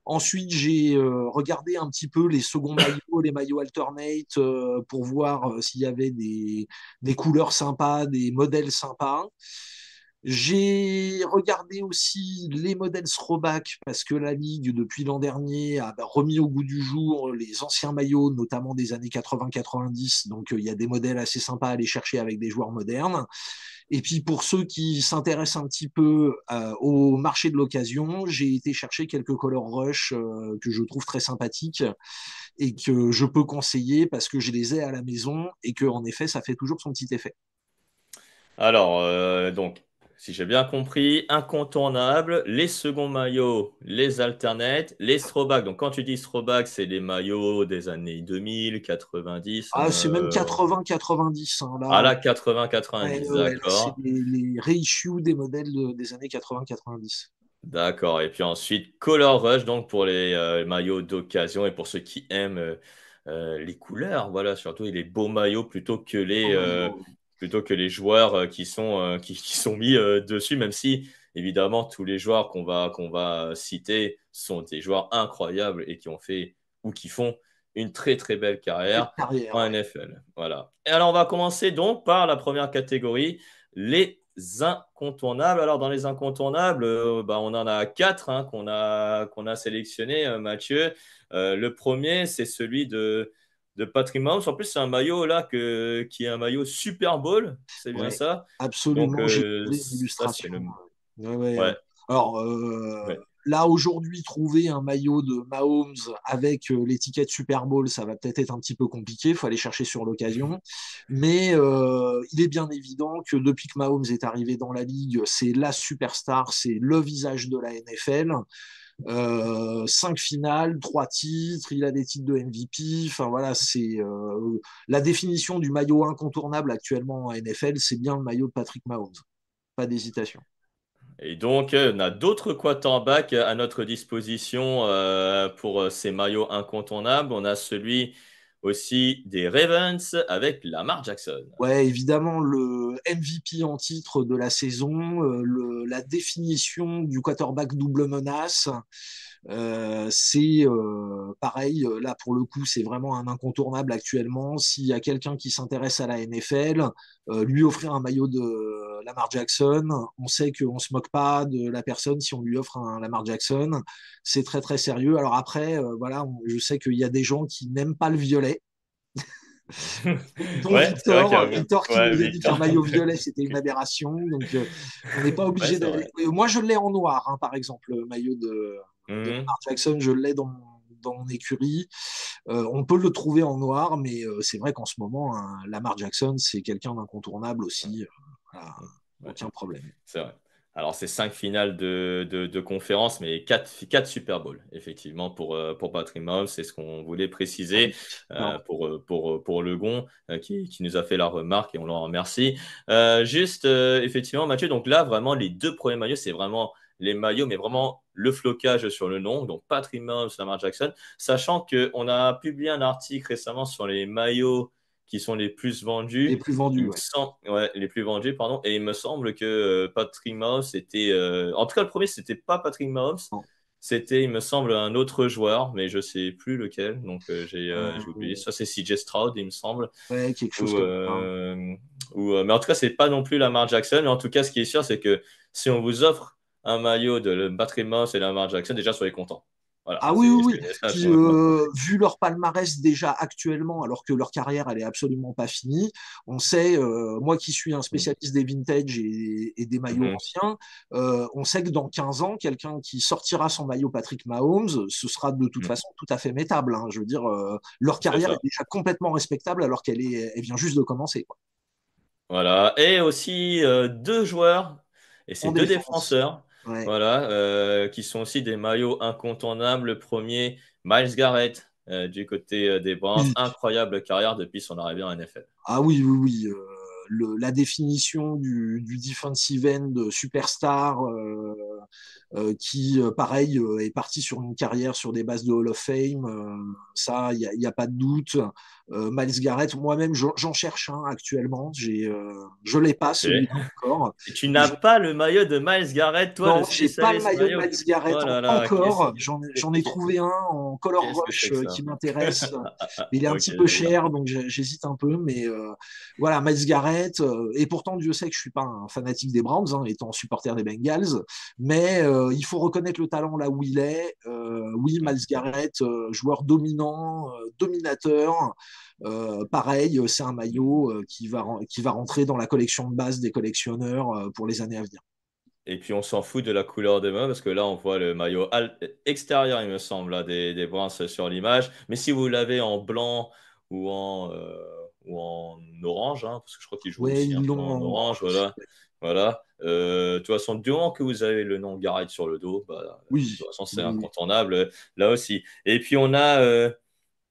Ensuite, j'ai regardé un petit peu les seconds maillots, les maillots alternate, pour voir s'il y avait des couleurs sympas, des modèles sympas. J'ai regardé aussi les modèles throwback parce que la Ligue, depuis l'an dernier, a remis au goût du jour les anciens maillots, notamment des années 80-90. Donc, il y a des modèles assez sympas à aller chercher avec des joueurs modernes. Et puis, pour ceux qui s'intéressent un petit peu au marché de l'occasion, j'ai été chercher quelques Color Rush que je trouve très sympathiques et que je peux conseiller parce que je les ai à la maison et que, en effet, ça fait toujours son petit effet. Alors, donc, si j'ai bien compris, incontournable, les seconds maillots, les alternates, les throwbacks. Donc, quand tu dis throwback, c'est les maillots des années 2000, 90. Ah, c'est même 80-90, hein, Ah là. là, Ouais, 80-90, ouais, ouais, là, c'est d'accord. les reissues des modèles des années 80-90. D'accord. Et puis ensuite, Color Rush, donc pour les maillots d'occasion et pour ceux qui aiment les couleurs, voilà, surtout les beaux maillots plutôt que les joueurs qui sont mis dessus, même si évidemment tous les joueurs qu'on va citer sont des joueurs incroyables et qui ont fait ou qui font une très très belle Belle carrière carrière, en ouais. NFL. Voilà. Et alors on va commencer donc par la première catégorie, les incontournables. Alors, dans les incontournables, bah, on en a quatre qu'on a sélectionné, Mathieu. Le premier, c'est celui de Patrick Mahomes. En plus, c'est un maillot là qui est un maillot Super Bowl. C'est bien Ouais, ça. Donc, absolument. J'ai trouvé une ça, c'est illustration. le. Ouais, ouais. Ouais. Alors, Ouais. là, aujourd'hui, trouver un maillot de Mahomes avec l'étiquette Super Bowl, ça va peut-être être un petit peu compliqué. Il faut aller chercher sur l'occasion. Mais il est bien évident que depuis que Mahomes est arrivé dans la ligue, c'est la superstar, c'est le visage de la NFL. Cinq finales, trois titres, il a des titres de MVP. Enfin voilà, c'est la définition du maillot incontournable actuellement en NFL, c'est bien le maillot de Patrick Mahomes. Pas d'hésitation. Et donc, on a d'autres quarterbacks à notre disposition pour ces maillots incontournables. On a celui aussi des Ravens avec Lamar Jackson. Ouais, évidemment, le MVP en titre de la saison, la définition du quarterback double menace, c'est pareil, là pour le coup, c'est vraiment un incontournable actuellement. S'il y a quelqu'un qui s'intéresse à la NFL, lui offrir un maillot de Lamar Jackson, on sait qu'on se moque pas de la personne si on lui offre un Lamar Jackson. C'est très très sérieux. Alors après, voilà, je sais qu'il y a des gens qui n'aiment pas le violet, dont Ouais, c'est vrai qu'il y a. Victor qui Ouais, nous a dit qu'un Victor. maillot violet, c'était une aberration. Donc, on n'est pas Ouais, obligé c'est d'aller. vrai. Moi, je l'ai en noir, hein, par exemple, le maillot de Mhm. Lamar Jackson, je l'ai dans mon écurie. On peut le trouver en noir, mais c'est vrai qu'en ce moment, Lamar Jackson, c'est quelqu'un d'incontournable aussi. Voilà, Ouais, aucun problème. c'est vrai. Alors, c'est 5 finales de conférence, mais quatre Super Bowl, effectivement, pour Patrick Mahomes. C'est ce qu'on voulait préciser pour Legon, qui nous a fait la remarque et on l'en remercie. Juste, effectivement, Mathieu, donc là, vraiment, les deux premiers maillots, c'est vraiment les maillots, mais vraiment le flocage sur le nom. Donc, Patrick Mahomes, Lamar Jackson. Sachant qu'on a publié un article récemment sur les maillots qui sont les plus Les vendus. plus vendus, ouais. Ouais, les plus vendus, pardon. Et il me semble que Patrick Mahomes était. En tout cas, le premier, c'était pas Patrick Mahomes. Non. C'était, il me semble, un autre joueur, mais je sais plus lequel. Donc, j'ai oublié. Euh, Ça, c'est CJ Stroud, il me semble. ouais, quelque chose Ou, comme ça. mais en tout cas, c'est pas non plus Lamar Jackson. Mais en tout cas, ce qui est sûr, c'est que si on vous offre un maillot de Patrick Mahomes et Lamar Jackson, déjà, soyez content. Voilà, Ah oui, c'est oui, oui. le message Puis, qu'on veut passer. vu leur palmarès déjà actuellement, alors que leur carrière, elle est absolument pas finie, on sait, moi qui suis un spécialiste des vintage et des maillots Mhm. anciens, on sait que dans 15 ans, quelqu'un qui sortira son maillot Patrick Mahomes, ce sera de toute Mhm. façon tout à fait métable, hein. Je veux dire, leur C'est carrière est ça. déjà complètement respectable alors elle vient juste de commencer, quoi. Voilà. Et aussi deux joueurs, et c'est En deux défense. défenseurs, Ouais. voilà, qui sont aussi des maillots incontournables. Le premier, Miles Garrett, du côté des Browns. Oui. Incroyable carrière depuis son arrivée en NFL. Ah oui, oui, oui. La définition du defensive end superstar qui, pareil, est parti sur une carrière sur des bases de Hall of Fame. Ça, il y a pas de doute. Miles Garrett, moi-même, j'en cherche un actuellement. Je l'ai pas, Ok. celui-là encore. Et tu n'as pas le maillot de Miles Garrett, toi, le Non, j'ai pas le spécialiste maillot de maillot. Miles Garrett Oh là là, encore. J'en ai trouvé un en Color qu'est-ce que Rush c'est que qui ça? m'intéresse. Mais il est un Ok, petit peu d'accord. cher, donc j'hésite un peu. Mais voilà, Miles Garrett. Et pourtant, Dieu sait que je suis pas un fanatique des Browns, hein, étant supporter des Bengals. Mais il faut reconnaître le talent là où il est. Oui, Mm. Miles Garrett, joueur dominant, dominateur. Pareil, c'est un maillot qui va rentrer dans la collection de base des collectionneurs pour les années à venir. Et puis on s'en fout de la couleur des mains parce que là on voit le maillot extérieur, il me semble, là, des Browns sur l'image. Mais si vous l'avez en blanc ou en orange, hein, parce que je crois qu'il joue Ouais, aussi un ils peu l'ont en en orange, orange aussi. voilà. Voilà. De toute façon, du moment que vous avez le nom Garrett sur le dos, bah, de Oui, toute façon c'est oui, oui. incontournable là aussi. Et puis on a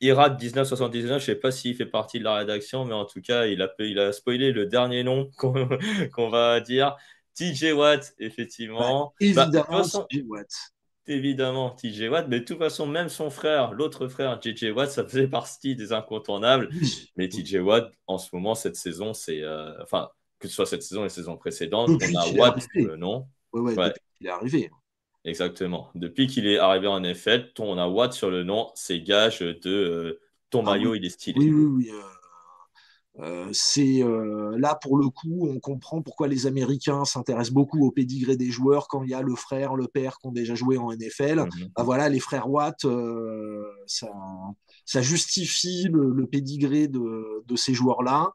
Irak 1979, je sais pas s'il fait partie de la rédaction, mais en tout cas, il a spoilé le dernier nom qu'on va dire. TJ Watt, Bah, effectivement. Bah, de toute évidemment, façon, TJ Watt. évidemment, TJ Watt, mais de toute façon, même son frère, l'autre frère, JJ Watt, ça faisait partie des incontournables. Oui, Mais oui. TJ Watt, en ce moment, cette saison, c'est. Enfin, que ce soit cette saison et les saisons précédentes, on Depuis a qu'il est Watt sur arrivé. le nom. Ouais, ouais, Ouais, depuis qu'il est arrivé. exactement. Depuis qu'il est arrivé en NFL, on a Watt sur le nom, c'est gage de ton Ah oui, maillot, il est oui, stylé. oui, oui. C'est là pour le coup, on comprend pourquoi les Américains s'intéressent beaucoup au pédigré des joueurs quand il y a le frère, le père qui ont déjà joué en NFL. Mhm. Bah voilà, les frères Watt, ça justifie le pédigré de ces joueurs-là.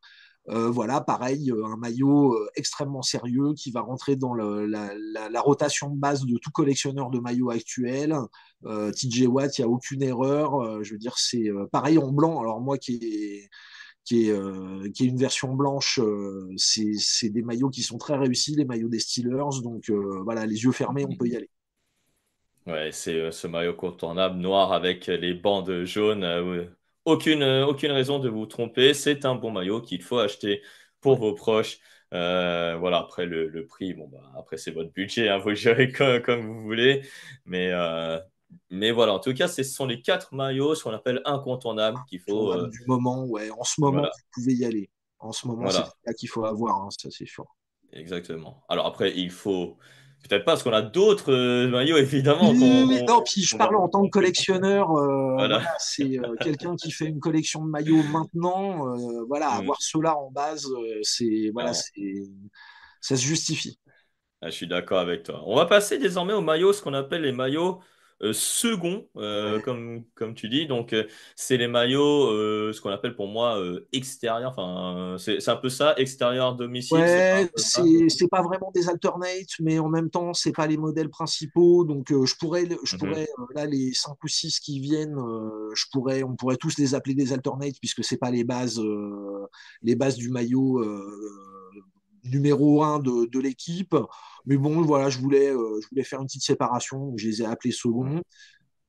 Voilà, pareil, un maillot extrêmement sérieux qui va rentrer dans la rotation de base de tout collectionneur de maillots actuel. TJ Watt, il n'y a aucune erreur. Je veux dire, c'est pareil en blanc. Alors moi qui est une version blanche. C'est des maillots qui sont très réussis, les maillots des Steelers. Donc voilà, les yeux fermés, on peut y aller. Ouais, c'est ce maillot contournable noir avec les bandes jaunes. Ouais. Aucune raison de vous tromper. C'est un bon maillot qu'il faut acheter pour Ouais. vos proches. Voilà, après le prix, bon, bah, après c'est votre budget, hein, vous le gérez comme vous voulez. Mais, euh, mais voilà, en tout cas, ce sont les quatre maillots, ce qu'on appelle incontournables, qu'il faut. Tournable du moment, ouais. En ce moment, Voilà, vous pouvez y aller. En ce moment, c'est voilà. là qu'il faut avoir, hein, ça c'est sûr. Exactement. Alors après, il faut peut-être pas parce qu'on a d'autres maillots évidemment Oui, oui, oui. Non, puis je qu'on va parle en tant que on peut- collectionneur. voilà. Voilà, c'est quelqu'un qui fait une collection de maillots maintenant. Voilà, Mm, avoir cela en base, c'est voilà, clairement. ça se justifie. Ah, je suis d'accord avec toi. On va passer désormais aux maillots, ce qu'on appelle les maillots seconds, Ouais. comme tu dis. Donc, c'est les maillots, ce qu'on appelle pour moi extérieurs. Enfin, c'est un peu ça, extérieur domicile, c'est pas un Ouais, peu ça? c'est pas vraiment des alternates, mais en même temps, c'est pas les modèles principaux. Donc, je Mhm. pourrais là, les 5 ou 6 qui viennent, on pourrait tous les appeler des alternates puisque c'est pas les bases du maillot numéro un de l'équipe. Mais bon, voilà, je voulais faire une petite séparation, donc je les ai appelés second.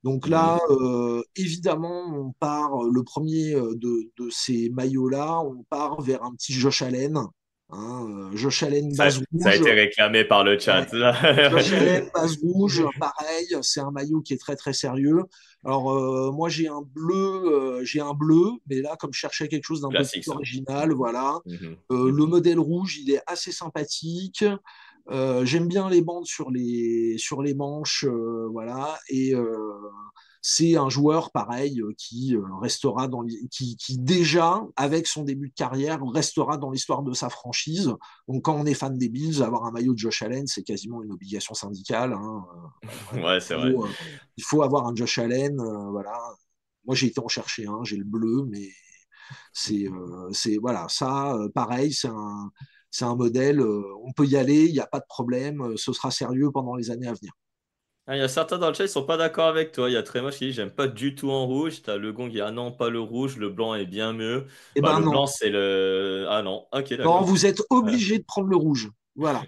Donc là, Mhm. évidemment, on part, le premier de ces maillots-là, on part vers un petit Josh Allen. Josh Allen Ça, base ça a rouge. été réclamé par le Ouais. chat. Josh Allen base rouge, pareil, c'est un maillot qui est très très sérieux. Alors moi j'ai un bleu, mais là comme je cherchais quelque chose d'un peu plus Classique, ça. original, voilà. Mhm. Le Mhm. modèle rouge, il est assez sympathique. J'aime bien les bandes sur les manches, voilà. Et c'est un joueur pareil qui restera qui déjà avec son début de carrière restera dans l'histoire de sa franchise. Donc quand on est fan des Bills, avoir un maillot de Josh Allen, c'est quasiment une obligation syndicale, hein. Vraiment, Ouais, c'est vrai. il faut avoir un Josh Allen, voilà. Moi j'ai été en chercher un, j'ai le bleu, mais voilà, ça, pareil, c'est un modèle, on peut y aller, il n'y a pas de problème, ce sera sérieux pendant les années à venir. Ah, il y a certains dans le chat, ils sont pas d'accord avec toi. Il y a Trémoche qui dit, j'aime pas du tout en rouge. T'as le Gong qui dit, ah non, pas le rouge, le blanc est bien mieux. Eh Bah, ben le non, blanc, c'est le. Ah non, ok, non, d'accord. vous êtes obligé de prendre le rouge. Voilà,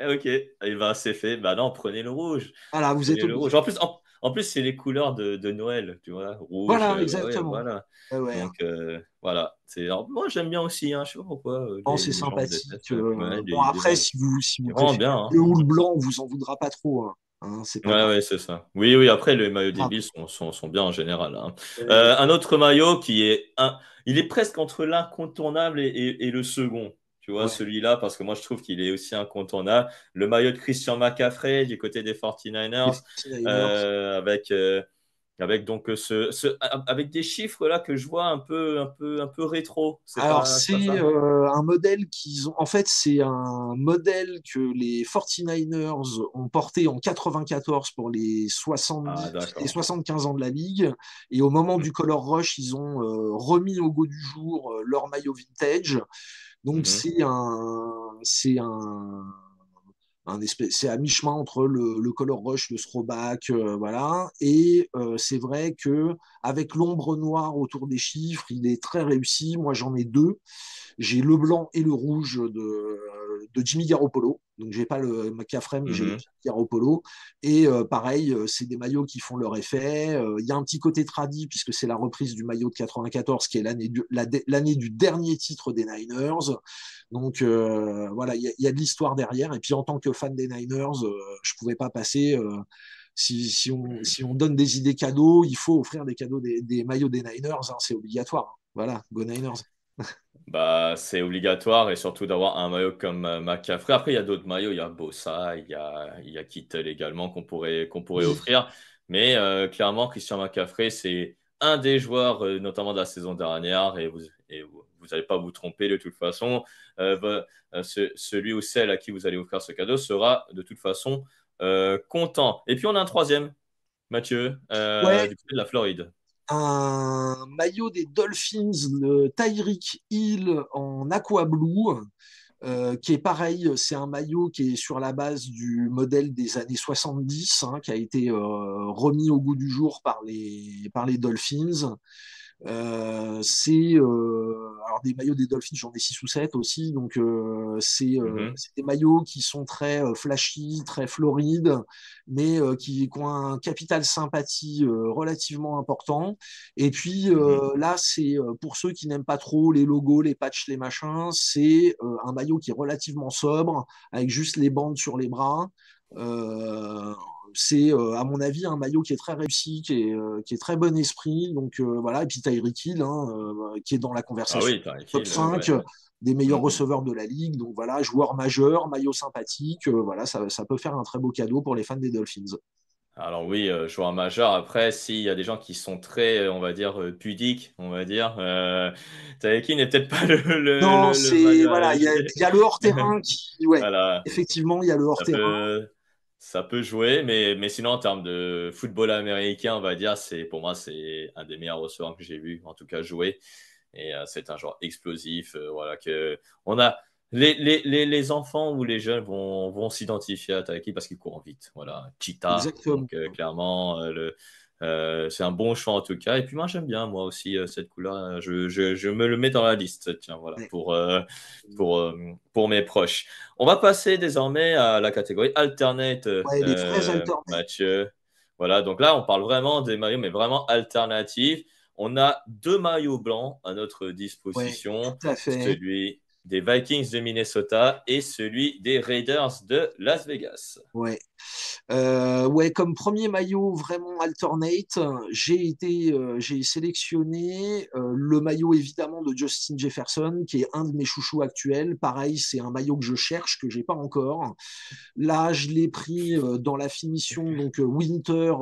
Ok, et bah, c'est fait. Bah non, prenez le rouge. voilà, vous êtes Prenez le rouge. obligé. En plus c'est les couleurs de Noël, tu vois. Rouge, Voilà, ouais, exactement. voilà. Ouais, ouais. Donc, voilà. Alors, moi, j'aime bien aussi, hein. Je sais pas pourquoi Non, les, c'est les gens me sympathique. détestent. Ouais, Bon, il est après, vraiment, si vous il est vraiment préférez bien, le bleu hein. ou le blanc, on vous en voudra pas trop, hein. C'est pas Ouais, grave. ouais, c'est ça. Oui, oui, après, les maillots des Grave. Bills sont bien en général, hein. Ouais, ouais. Un autre maillot il est presque entre l'incontournable et le second. Tu vois, Ouais. celui-là, parce que moi, je trouve qu'il est aussi incontournable. Le maillot de Christian McCaffrey du côté des Les 49ers, 49ers. avec donc avec des chiffres là que je vois un peu rétro. Alors, C'est pas c'est ça? un modèle qu'ils ont. En fait, c'est un modèle que les 49ers ont porté en 94 pour les Ah, 70, les d'accord. 75 ans de la Ligue. Et au moment du Color Rush, ils ont remis au goût du jour leur maillot vintage. Donc, Mhm. c'est à mi-chemin entre le Color Rush, le throwback, voilà. Et c'est vrai que avec l'ombre noire autour des chiffres, il est très réussi. Moi, j'en ai deux. J'ai le blanc et le rouge de Jimmy Garoppolo. Donc, j'ai pas le McCaffrey, mais j'ai le Mhm. Jimmy Garoppolo. Et pareil, c'est des maillots qui font leur effet. Il y a un petit côté tradit, puisque c'est la reprise du maillot de 94, qui est l'année du dernier titre des Niners. Donc, voilà, il y a de l'histoire derrière. Et puis, en tant que fan des Niners, je pouvais pas passer. Si on donne des idées cadeaux, il faut offrir des cadeaux, des maillots des Niners, hein, c'est obligatoire, hein. Voilà, go Niners. Bah, c'est obligatoire et surtout d'avoir un maillot comme McCaffrey. Après, il y a d'autres maillots, il y a Bossa, il y a Kittel également qu'on pourrait Oui, offrir. Mais clairement, Christian McCaffrey, c'est un des joueurs, notamment de la saison dernière, et vous n'allez pas vous tromper de toute façon. Celui ou celle à qui vous allez offrir ce cadeau sera de toute façon content. Et puis, on a un troisième, Mathieu, ouais, du côté de la Floride. un maillot des Dolphins, le Tyreek Hill en aqua blue, qui est pareil, c'est un maillot qui est sur la base du modèle des années 70, hein, qui a été remis au goût du jour par les Dolphins. Alors des maillots des Dolphins, j'en ai 6 ou 7 aussi, donc Mhm, c'est des maillots qui sont très flashy, très florides, mais qui ont un capital sympathie relativement important. Et puis mhm. là, c'est pour ceux qui n'aiment pas trop les logos, les patchs, les machins, c'est un maillot qui est relativement sobre, avec juste les bandes sur les bras. Euh, c'est, à mon avis, un maillot qui est très réussi, qui est très bon esprit. Donc voilà, et puis Tyreek Hill, hein, qui est dans la Ah conversation oui, Tyreek top Hill, 5 ouais. des meilleurs Mhm. receveurs de la ligue. Donc voilà, joueur majeur, maillot sympathique. Voilà, ça peut faire un très beau cadeau pour les fans des Dolphins. Alors oui, joueur majeur. Après, s'il y a des gens qui sont très, on va dire, pudiques, on va dire, Taeki n'est peut-être pas Non, le c'est maillot à voilà, acheter. il y a le hors-terrain qui, ouais, Voilà, effectivement, il y a le ça hors-terrain. peut, ça peut jouer, mais sinon, en termes de football américain, on va dire, pour moi, c'est un des meilleurs receveurs que j'ai vu, en tout cas, jouer. Et c'est un joueur explosif, voilà, on a les enfants ou les jeunes vont s'identifier à Taiki parce qu'il court vite. Voilà, cheetah. Exactement. Donc clairement, C'est un bon choix en tout cas. Et puis moi, j'aime bien, moi aussi, cette couleur. Je me le mets dans la liste, tiens, voilà, Ouais. pour mes proches. On va passer désormais à la catégorie alternate, Ouais, les vrais alternates. Mathieu. Voilà, donc là, on parle vraiment des maillots, mais vraiment alternatifs. On a deux maillots blancs à notre Ouais, disposition, tout à fait. celui des Vikings de Minnesota et celui des Raiders de Las Vegas. Ouais. Ouais, comme premier maillot vraiment alternate, j'ai sélectionné le maillot évidemment de Justin Jefferson, qui est un de mes chouchous actuels. Pareil, c'est un maillot que je cherche, que j'ai pas encore. Là, je l'ai pris dans la finition donc Winter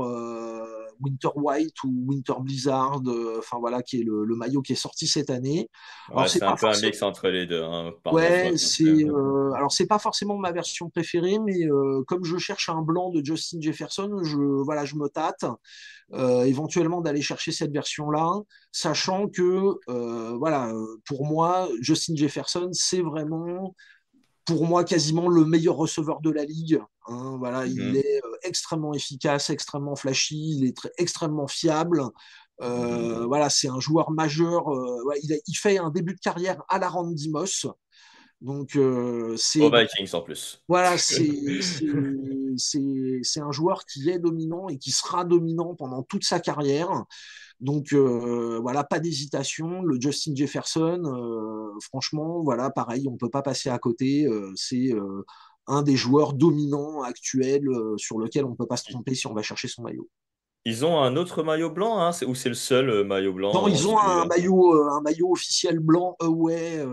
White ou Winter Blizzard, enfin voilà, qui est le maillot qui est sorti cette année. Alors Ouais, c'est c'est un pas peu un forcément mix entre les deux, hein, par ma Ouais, faute. alors c'est pas forcément ma version préférée, mais comme je cherche un blanc de Justin Jefferson, voilà, je me tâte éventuellement d'aller chercher cette version-là, sachant que voilà, pour moi, Justin Jefferson, c'est vraiment pour moi quasiment le meilleur receveur de la ligue. Hein. Voilà, il Mhm, est extrêmement efficace, extrêmement flashy, il est extrêmement fiable. mhm. Voilà, c'est un joueur majeur. Ouais, il fait un début de carrière à la Randy Moss. Donc, Aux Vikings en plus. voilà, c'est un joueur qui est dominant et qui sera dominant pendant toute sa carrière. Donc, voilà, pas d'hésitation. Le Justin Jefferson, franchement, voilà, pareil, on ne peut pas passer à côté. C'est un des joueurs dominants actuels sur lequel on ne peut pas se tromper si on va chercher son maillot. Ils ont un autre maillot blanc, hein, ou c'est le seul maillot Non, blanc, ils ont celui-là? un maillot officiel blanc away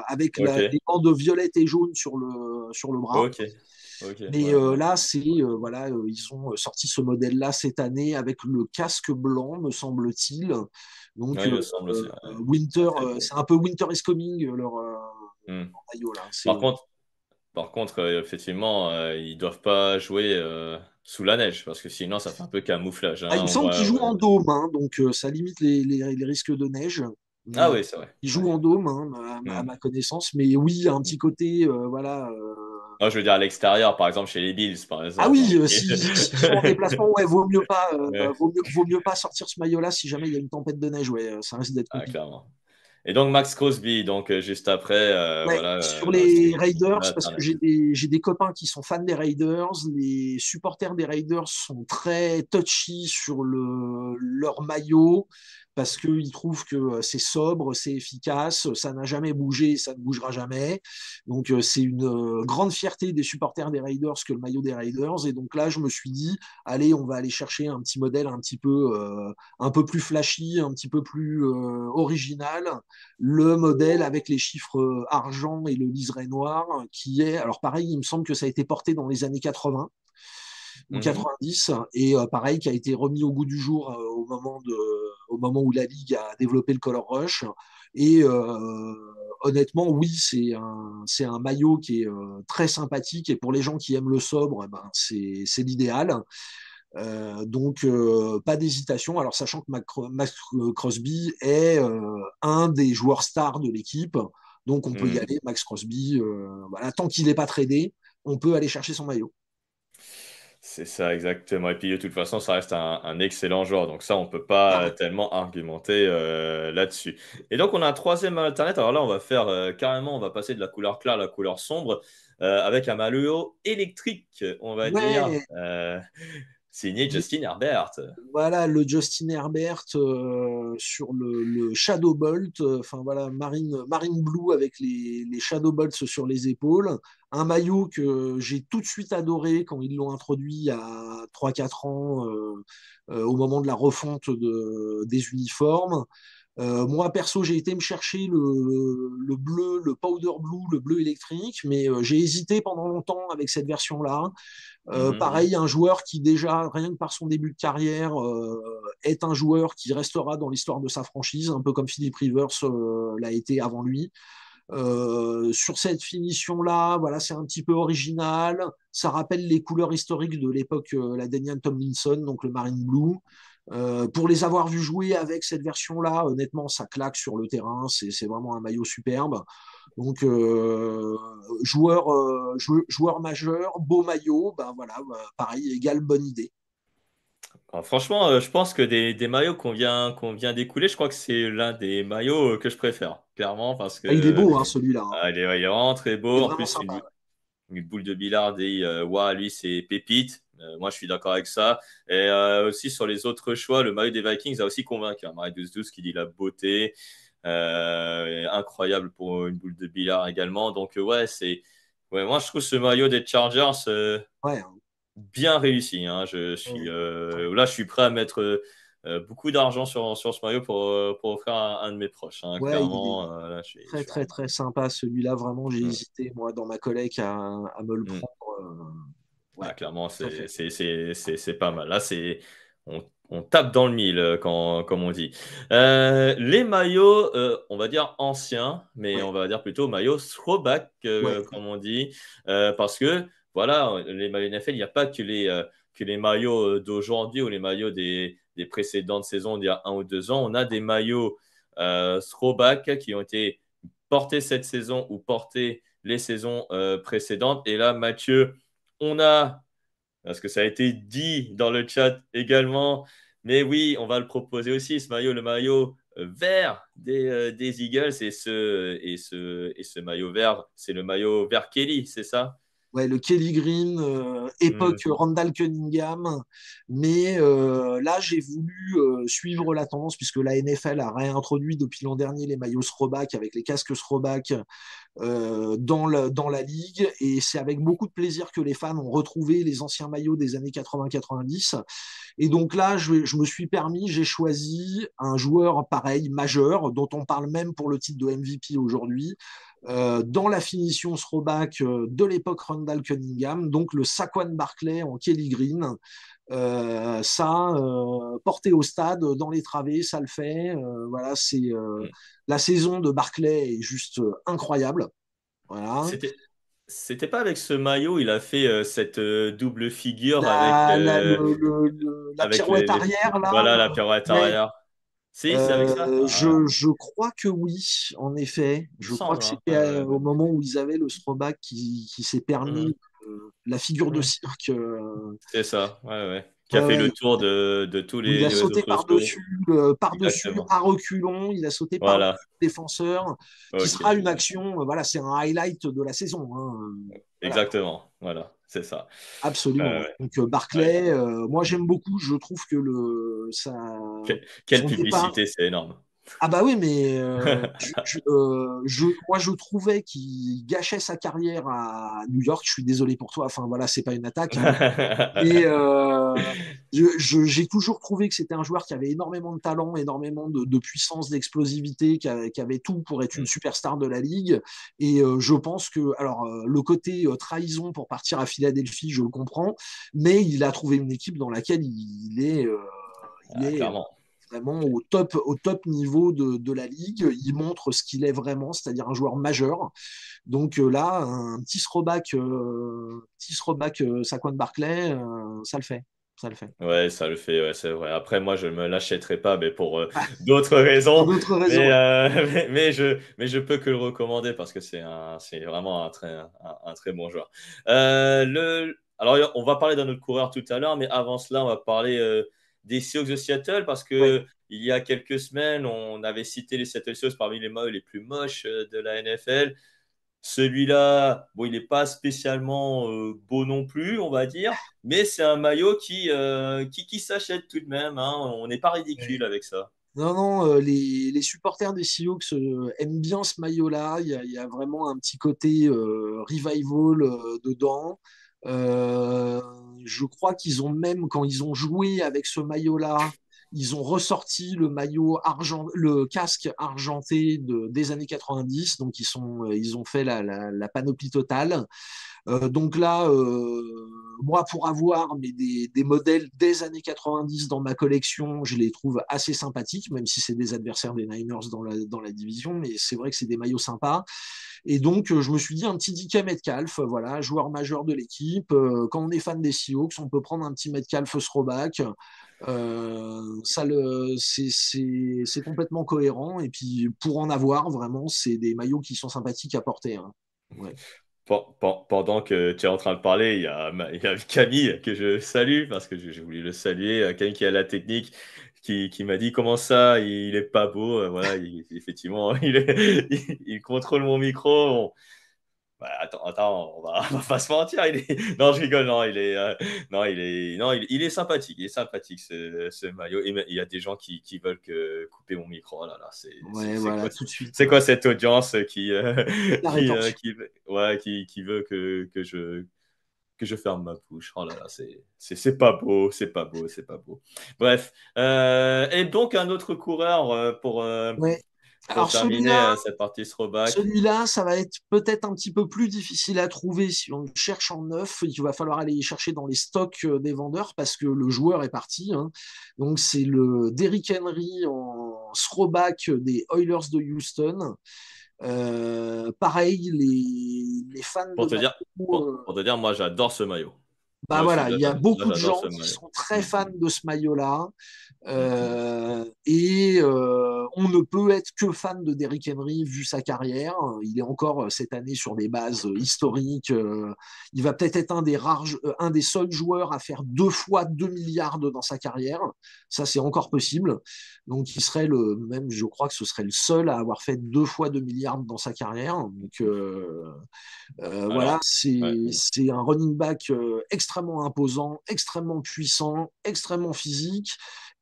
avec Ok, les bandes violettes et jaunes sur le bras. ok, ok, Mais ouais, ouais. là, voilà, ils ont sorti ce modèle-là cette année avec le casque blanc, me semble-t-il. Donc, Ouais, il me semble aussi. Ouais. Winter, C'est beau. c'est un peu Winter is Coming, Hmm. leur maillot là. Par contre, effectivement, ils doivent pas jouer sous la neige parce que sinon ça fait un peu camouflage, Ah, il hein, me on semble qu'ils voit. jouent Ouais. en dôme, hein, donc ça limite les risques de neige. Ah Mais oui, c'est vrai. ils Ouais. jouent en dôme, hein, à Hmm. ma connaissance. Mais oui, il y a un Hmm. petit côté, voilà. Moi, je veux dire à l'extérieur, par exemple chez les Bills, par Ah exemple, oui, hein. s'ils sont en déplacement, ouais, Ouais. vaut mieux pas sortir ce maillot-là si jamais il y a une tempête de neige, ouais, ça risque d'être Ah, compliqué. clairement. Et donc Max Crosby, donc juste après, Ouais, voilà, sur là aussi, les Raiders, une parce que alternative. j'ai des copains qui sont fans des Raiders. Les supporters des Raiders sont très touchy sur leur maillot parce qu'ils trouvent que c'est sobre, c'est efficace, ça n'a jamais bougé, ça ne bougera jamais. Donc c'est une grande fierté des supporters des Raiders que le maillot des Raiders. Et donc là, je me suis dit, allez, on va aller chercher un petit modèle un peu plus flashy, un petit peu plus original, le modèle avec les chiffres argent et le liseré noir, qui est, alors pareil, il me semble que ça a été porté dans les années 80 ou Mhm. 90, et pareil, qui a été remis au goût du jour au moment où la Ligue a développé le Color Rush. Et honnêtement, oui, c'est un maillot qui est très sympathique, et pour les gens qui aiment le sobre, eh ben, c'est l'idéal. Donc, pas d'hésitation. Alors, sachant que Max Crosby est un des joueurs stars de l'équipe, donc on peut y Mhm. aller. Max Crosby, voilà, tant qu'il n'est pas tradé, on peut aller chercher son maillot. C'est ça, exactement. Et puis, de toute façon, ça reste un excellent joueur. Donc, ça, on peut pas Ah, tellement argumenter là-dessus. Et donc, on a un troisième alternate. Alors là, on va faire carrément, on va passer de la couleur claire à la couleur sombre avec un maillot électrique, on va dire, ouais, signé Justin Herbert. voilà le Justin Herbert sur le Shadow Bolt, enfin voilà, Marine Blue avec les Shadow Bolts sur les épaules. Un maillot que j'ai tout de suite adoré quand ils l'ont introduit il y a 3 4 ans au moment de la refonte des uniformes. Moi, perso, j'ai été me chercher le bleu, le powder blue, le bleu électrique, mais j'ai hésité pendant longtemps avec cette version-là. Mhm. Pareil, un joueur qui déjà, rien que par son début de carrière, est un joueur qui restera dans l'histoire de sa franchise, un peu comme Philip Rivers l'a été avant lui. Sur cette finition-là, voilà, c'est un petit peu original. Ça rappelle les couleurs historiques de l'époque, la Daniel Tomlinson, donc le Marine Blue. Pour les avoir vus jouer avec cette version-là, honnêtement, ça claque sur le terrain. C'est vraiment un maillot superbe. Donc, joueur majeur, beau maillot, ben voilà, pareil, égale bonne idée. Alors, franchement, je pense que des maillots qu'on vient d'écouler, je crois que c'est l'un des maillots que je préfère, clairement, parce Ah, il est que beau, hein, celui-là, hein. il est vraiment très Il beau. est En vraiment plus, sympa. une boule de billard et ouah, lui, c'est pépite. Moi, je suis d'accord avec ça. Et aussi, sur les autres choix, le maillot des Vikings a aussi convaincu. Hein. Marie 12-12 qui dit la beauté. Incroyable pour une boule de billard également. Donc, ouais, Ouais, moi, je trouve ce maillot des Chargers Ouais, hein. bien réussi. Hein. Là, je suis prêt à mettre beaucoup d'argent sur ce maillot pour offrir à un de mes proches. Hein. Ouais, il est Clairement, là, je très, suis très, vraiment. très sympa, celui-là. Vraiment, j'ai Mm, hésité, moi, dans ma collecte, à me le mm. prendre. Ouais, Ah, clairement, tout à fait. c'est pas mal. Là, on tape dans le mille, comme on dit. Les maillots, on va dire anciens, mais Ouais, on va dire plutôt maillots throwback, ouais, comme on dit. Parce que, voilà, les maillots NFL, il n'y a pas que les maillots d'aujourd'hui ou les maillots des précédentes saisons d'il y a 1 ou 2 ans. On a des maillots throwback qui ont été portés cette saison ou portés les saisons précédentes. Et là, Mathieu, on a, parce que ça a été dit dans le chat également, mais oui, on va le proposer aussi, ce maillot, le maillot vert des Eagles, et ce maillot vert, c'est le maillot vert Kelly, c'est ça? ouais, le Kelly Green, Hmm. époque Randall Cunningham. Mais là, j'ai voulu suivre la tendance, puisque la NFL a réintroduit depuis l'an dernier les maillots throwback avec les casques throwback dans la ligue. Et c'est avec beaucoup de plaisir que les fans ont retrouvé les anciens maillots des années 80-90. Et donc là, je me suis permis, j'ai choisi un joueur pareil, majeur, dont on parle même pour le titre de MVP aujourd'hui, dans la finition throwback de l'époque Randall Cunningham, donc le Saquon Barkley en Kelly Green. Porté au stade, dans les travées, ça le fait. Voilà, la saison de Barkley est juste incroyable. Voilà. C'était, c'était pas avec ce maillot, il a fait cette double figure La avec pirouette arrière, là, voilà, la pirouette ouais. arrière. Si, c'est avec ça? Ah, Je crois que oui, en effet. il me Je crois semble. que Hein. c'était au moment où ils avaient le throwback qui s'est Mhm. permis la figure de Mhm. cirque. C'est ça, ouais, ouais. Qui a Ouais, fait le ouais, tour de tous où il a les réseaux sauté sociaux. par-dessus, Exactement. à reculons, il a sauté par-dessus Voilà. le défenseur, qui Ok. sera une action, voilà, c'est un highlight de la saison, hein. Voilà, Exactement. Voilà. C'est ça. absolument. Ouais, Donc ouais. Barclay, moi j'aime beaucoup, je trouve que Quelle son départ. publicité, c'est énorme. Ah bah oui, mais moi je trouvais qu'il gâchait sa carrière à New York. Je suis désolé pour toi. Enfin voilà, c'est pas une attaque, hein. Et j'ai toujours trouvé que c'était un joueur qui avait énormément de talent, énormément de puissance, d'explosivité, qui avait tout pour être une superstar de la ligue. Et je pense que, alors, le côté trahison pour partir à Philadelphie, je le comprends, mais il a trouvé une équipe dans laquelle il Ah, est clairement. vraiment au top niveau de la ligue. Il montre ce qu'il est vraiment, c'est-à-dire un joueur majeur. Donc là, un petit throwback Saquon Barclay, ça le fait. Ça le fait. Ouais, ça le fait, ouais, c'est vrai. Après, moi, je me l'achèterai pas, mais pour Ah, d'autres pour raisons. d'autres raisons, Mais, ouais. mais je peux que le recommander parce que c'est vraiment un très bon joueur. Alors, on va parler d'un autre coureur tout à l'heure, mais avant cela, on va parler des Seahawks de Seattle parce Ouais. que il y a quelques semaines, on avait cité les Seattle Seahawks parmi les maillots les plus moches de la NFL. Celui-là, bon, il n'est pas spécialement beau non plus, on va dire, mais c'est un maillot qui s'achète tout de même. Hein. On n'est pas ridicule Ouais. avec ça. Non, non, les supporters des Seahawks aiment bien ce maillot-là. Il y a vraiment un petit côté revival dedans. Euh, je crois qu'ils ont même, quand ils ont joué avec ce maillot-là, ils ont ressorti le casque argenté des années 90. Donc, ils ont fait la panoplie totale. Donc là, moi, pour avoir des modèles des années 90 dans ma collection, je les trouve assez sympathiques, même si c'est des adversaires des Niners dans la division, mais c'est vrai que c'est des maillots sympas. Et donc, je me suis dit un petit DK Metcalf, voilà, joueur majeur de l'équipe. Quand on est fan des Seahawks, on peut prendre un petit Metcalf throwback. C'est complètement cohérent. Et puis, pour en avoir, vraiment, c'est des maillots qui sont sympathiques à porter, hein. Ouais. Pendant que tu es en train de parler, il y a Camille que je salue parce que j'ai voulu le saluer. Camille qui a la technique, qui m'a dit comment ça, il est pas beau. Voilà, effectivement, il contrôle mon micro. Bah, attends, on va pas se mentir. Non, je rigole. Non, il est sympathique. Il est sympathique ce maillot. Et il y a des gens qui veulent couper mon micro. Oh là là, Ouais, c'est voilà, quoi, tout de suite. c'est quoi cette audience La rétorsion. qui veut que je ferme ma bouche. Oh là là, c'est pas beau, c'est pas beau, c'est pas beau. Bref, et donc un autre coureur Ouais. pour Alors terminer celui-là, cette partie throwback. celui-là, ça va être peut-être un petit peu plus difficile à trouver si on le cherche en neuf. Il va falloir aller chercher dans les stocks des vendeurs parce que le joueur est parti, hein. Donc c'est le Derrick Henry en throwback des Oilers de Houston. Pareil, les fans de Pour te dire, maillot, pour te dire, moi j'adore ce maillot. bah Moi aussi, voilà, il y a beaucoup de j'adore gens ce qui maillot. sont très Mm, fans de ce maillot-là. mm, On ne peut être que fan de Derrick Henry vu sa carrière. Il est encore cette année sur des bases historiques. Il va peut-être être un des seuls joueurs à faire 2 fois 2 milliards dans sa carrière. Ça, c'est encore possible. Donc, même, je crois que ce serait le seul à avoir fait 2 fois 2 milliards dans sa carrière. Donc, voilà, Alors, ouais. c'est un running back extrêmement imposant, extrêmement puissant, extrêmement physique.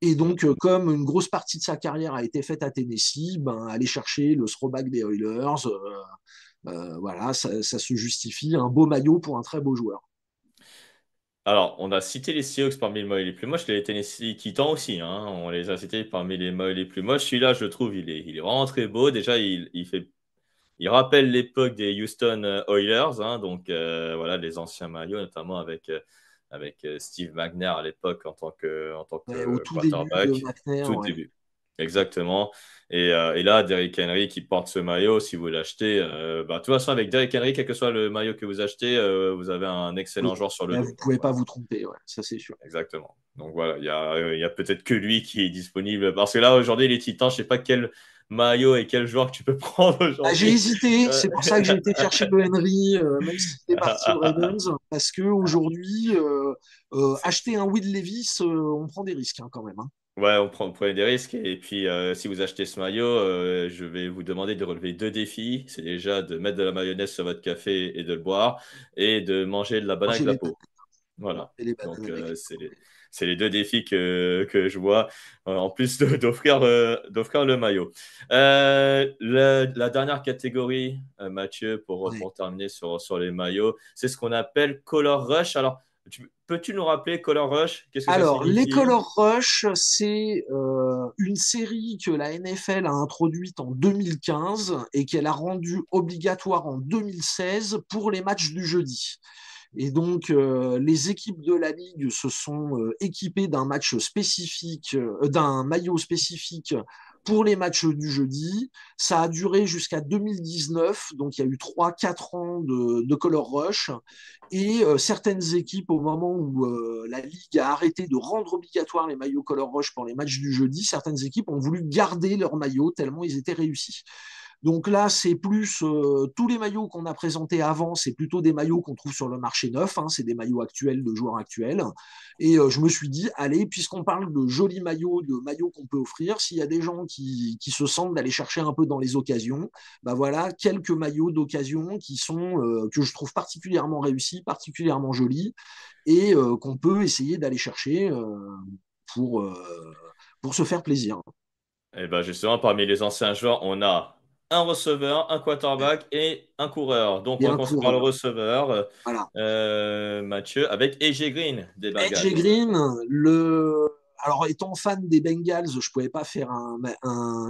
Et Mm. donc, comme une grosse partie de sa carrière a été faite à Tennessee, ben, aller chercher le throwback des Oilers, voilà, ça se justifie. Un beau maillot pour un très beau joueur. Alors, on a cité les Seahawks parmi les maillots les plus moches, les Tennessee Titans aussi, hein. On les a cités parmi les maillots les plus moches. Celui-là, je trouve, il est vraiment très beau. Déjà, il rappelle l'époque des Houston Oilers, hein, donc voilà, les anciens maillots, notamment avec Steve McNair à l'époque en tant Ouais, au que tout début de quarterback, McNair, tout ouais. début. Exactement. Et là, Derrick Henry qui porte ce maillot, si vous l'achetez, bah, de toute façon, avec Derrick Henry, quel que soit le maillot que vous achetez, vous avez un Oui, excellent joueur sur le là, dos. vous Donc pouvez pas voilà, vous tromper, ouais, ça c'est sûr. exactement. Donc voilà, il y a peut-être que lui qui est disponible. Parce que là, aujourd'hui, les Titans, je sais pas quel maillot et quel joueur que tu peux prendre Ah, j'ai aujourd'hui. hésité, Euh, c'est pour ça que j'ai été chercher le Henry, même s'il est parti aux Ravens, parce que aujourd'hui, acheter un Will Levis, on prend des risques hein, quand même, hein. Ouais, on prenait des risques. Et puis, si vous achetez ce maillot, je vais vous demander de relever deux défis. C'est déjà de mettre de la mayonnaise sur votre café et de le boire, et de manger de la banane Manger avec la les peau. bananes, Voilà. et les bananes Donc, avec. c'est les deux défis que je vois, en plus d'offrir le maillot. La dernière catégorie, Mathieu, Ouais. pour terminer sur les maillots, c'est ce qu'on appelle Color Rush. Alors, peux-tu nous rappeler Color Rush? Qu'est-ce que ça Alors, les signifie? Color Rush, c'est une série que la NFL a introduite en 2015 et qu'elle a rendue obligatoire en 2016 pour les matchs du jeudi. Et donc, les équipes de la ligue se sont équipées d'un match spécifique, d'un maillot spécifique pour les matchs du jeudi. Ça a duré jusqu'à 2019, donc il y a eu 3, 4 ans de Color Rush. Et certaines équipes, au moment où la Ligue a arrêté de rendre obligatoire les maillots Color Rush pour les matchs du jeudi, certaines équipes ont voulu garder leurs maillots tellement ils étaient réussis. Donc là, c'est plus tous les maillots qu'on a présentés avant, c'est plutôt des maillots qu'on trouve sur le marché neuf, hein, c'est des maillots actuels de joueurs actuels. Et je me suis dit, allez, puisqu'on parle de jolis maillots, de maillots qu'on peut offrir, s'il y a des gens qui se sentent d'aller chercher un peu dans les occasions, bah voilà, quelques maillots d'occasion qui sont que je trouve particulièrement réussis, particulièrement jolis, et qu'on peut essayer d'aller chercher pour, euh, pour se faire plaisir. Eh ben justement, parmi les anciens joueurs, on a un receveur, un quarterback et un coureur. Donc, Et on va un commencer par le coureur. receveur, Voilà. Mathieu, avec AJ Green des AJ Bengals. Green, alors étant fan des Bengals, je pouvais pas faire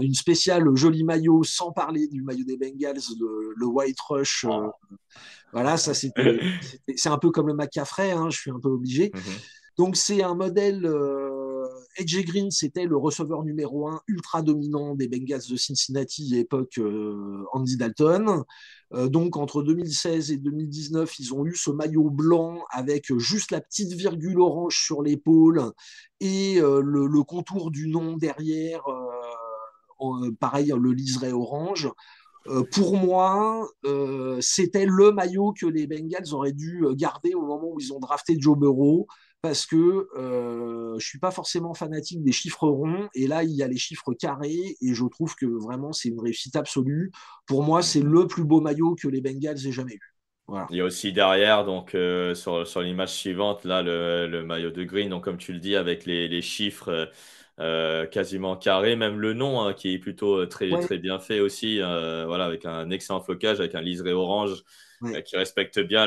une spéciale joli maillot sans parler du maillot des Bengals, le White Rush. Oh. Voilà, ça c'est un peu comme le McCaffrey, hein, je suis un peu obligé. Mhm. Donc c'est un modèle. AJ Green, c'était le receveur numéro un ultra dominant des Bengals de Cincinnati, époque Andy Dalton. Donc entre 2016 et 2019, ils ont eu ce maillot blanc avec juste la petite virgule orange sur l'épaule et le contour du nom derrière. Pareil, le liseré orange. Pour moi, c'était le maillot que les Bengals auraient dû garder au moment où ils ont drafté Joe Burrow, parce que je suis pas forcément fanatique des chiffres ronds, et là il y a les chiffres carrés, et je trouve que vraiment c'est une réussite absolue. Pour moi, c'est le plus beau maillot que les Bengals aient jamais eu. Voilà. Il y a aussi derrière, donc sur l'image suivante, là, le maillot de Green, donc comme tu le dis, avec les chiffres quasiment carrés, même le nom hein, qui est plutôt très, Ouais, très bien fait aussi, voilà, avec un excellent flocage, avec un liseré orange ouais. qui respecte bien